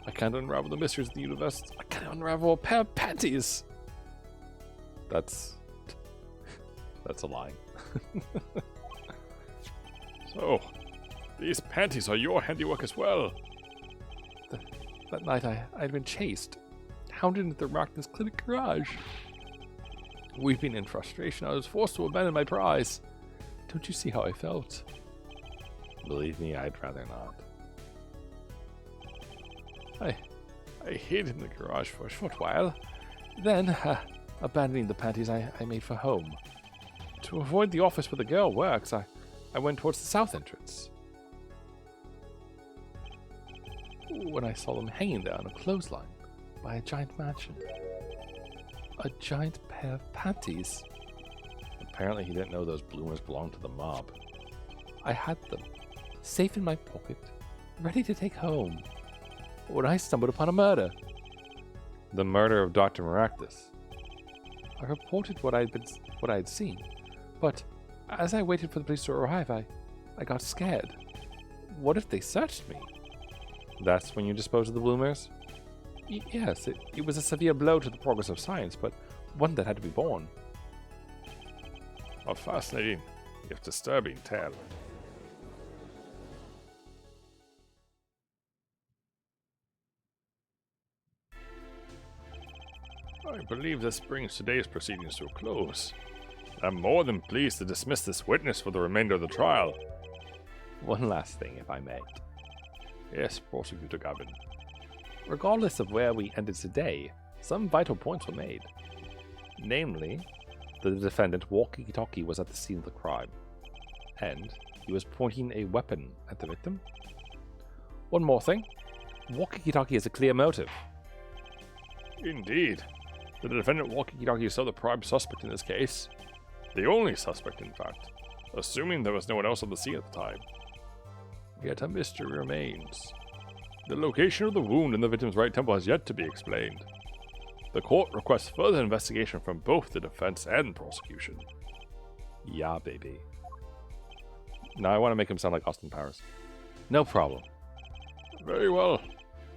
I can't unravel the mysteries of the universe. I can't unravel a pair of panties. That's a lie. So, these panties are your handiwork as well. That night I'd been chased, hounded into the Rockness Clinic garage. Weeping in frustration, I was forced to abandon my prize. Don't you see how I felt? Believe me, I'd rather not. I hid in the garage for a short while. Then, abandoning the panties, I made for home. To avoid the office where the girl works, I went towards the south entrance. When I saw them hanging there on a clothesline by a giant mansion. A giant pair of panties. Apparently he didn't know those bloomers belonged to the mob. I had them, safe in my pocket, ready to take home, when I stumbled upon a murder. The murder of Dr. Maractus. I reported what I had seen, but as I waited for the police to arrive, I got scared. What if they searched me? That's when you disposed of the bloomers? Yes, it was a severe blow to the progress of science, but one that had to be borne. A fascinating, if disturbing tale. I believe this brings today's proceedings to a close. I'm more than pleased to dismiss this witness for the remainder of the trial. One last thing, if I may. Yes, Prosecutor Gavin. Regardless of where we ended today, some vital points were made. Namely, that the defendant Walkie-Talkie was at the scene of the crime, and he was pointing a weapon at the victim. One more thing, Walkie-Talkie has a clear motive. Indeed. The defendant Walkie-Talkie is still the prime suspect in this case. The only suspect, in fact, assuming there was no one else on the scene at the time. Yet a mystery remains. The location of the wound in the victim's right temple has yet to be explained. The court requests further investigation from both the defense and prosecution. Yeah, baby. Now I want to make him sound like Austin Powers. No problem. Very well.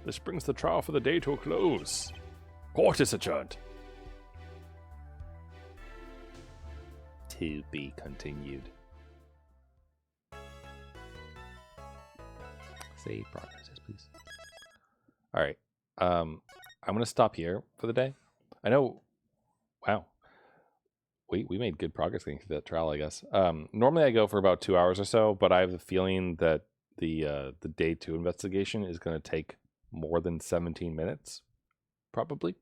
This brings the trial for the day to a close. Court is adjourned. To be continued. Save progress, yes, please. All right. I'm going to stop here for the day. I know. Wow. We made good progress getting through that trial, I guess. Normally I go for about 2 hours or so, but I have a feeling that the day 2 investigation is going to take more than 17 minutes, probably.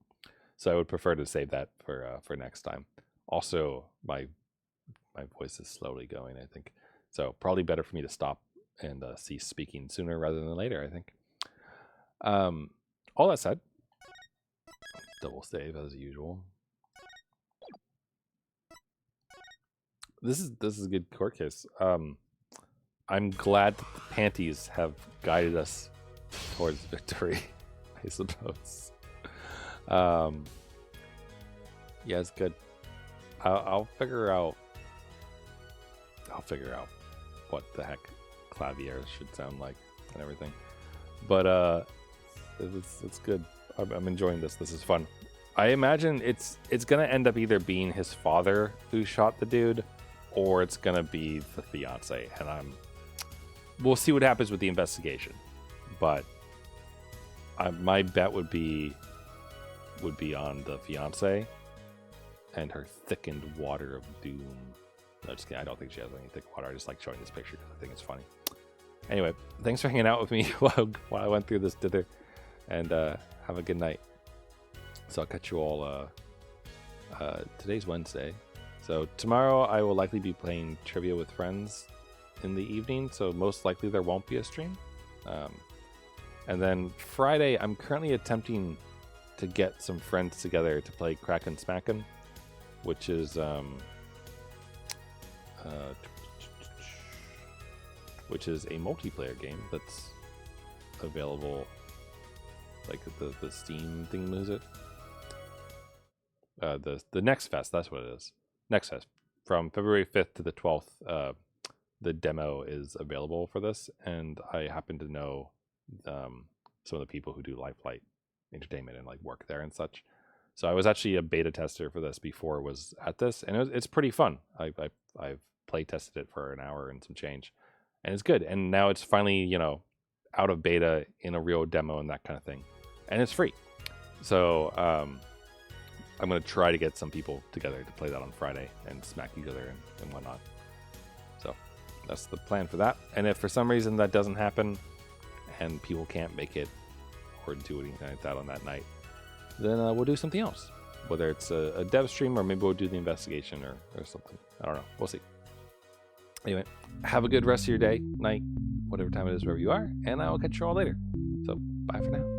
So I would prefer to save that for next time. Also, my voice is slowly going, I think. So probably better for me to stop and cease speaking sooner rather than later, I think. All that said, double save as usual. This is a good court case. I'm glad that the panties have guided us towards victory, I suppose. Yeah, it's good. I'll figure out what the heck claviers should sound like and everything. But it's good. I'm enjoying this. This is fun. I imagine it's gonna end up either being his father who shot the dude, or it's gonna be the fiance. And we'll see what happens with the investigation. But my bet would be on the fiance and her thickened water of doom. No, just kidding. I don't think she has any thick water. I just like showing this picture because I think it's funny. Anyway, thanks for hanging out with me while I went through this dither, and have a good night. So I'll catch you all. Today's Wednesday. So tomorrow I will likely be playing trivia with friends in the evening, so most likely there won't be a stream. And then Friday, I'm currently attempting to get some friends together to play Kraken Smackin', which is a multiplayer game that's available, like the Steam thing moves it. The Next Fest, that's what it is. Next Fest, from February 5th to the 12th. The demo is available for this, and I happen to know some of the people who do Life Flight Entertainment and like work there and such. So I was actually a beta tester for this before it was at this, and it's pretty fun. I've play tested it for an hour and some change, and it's good. And now it's finally out of beta in a real demo and that kind of thing, and it's free. So I'm gonna try to get some people together to play that on Friday and smack each other and whatnot. So that's the plan for that. And if for some reason that doesn't happen and people can't make it or do anything like that on that night, then we'll do something else. Whether it's a dev stream or maybe we'll do the investigation or something. I don't know. We'll see. Anyway, have a good rest of your day, night, whatever time it is, wherever you are, and I will catch you all later. So bye for now.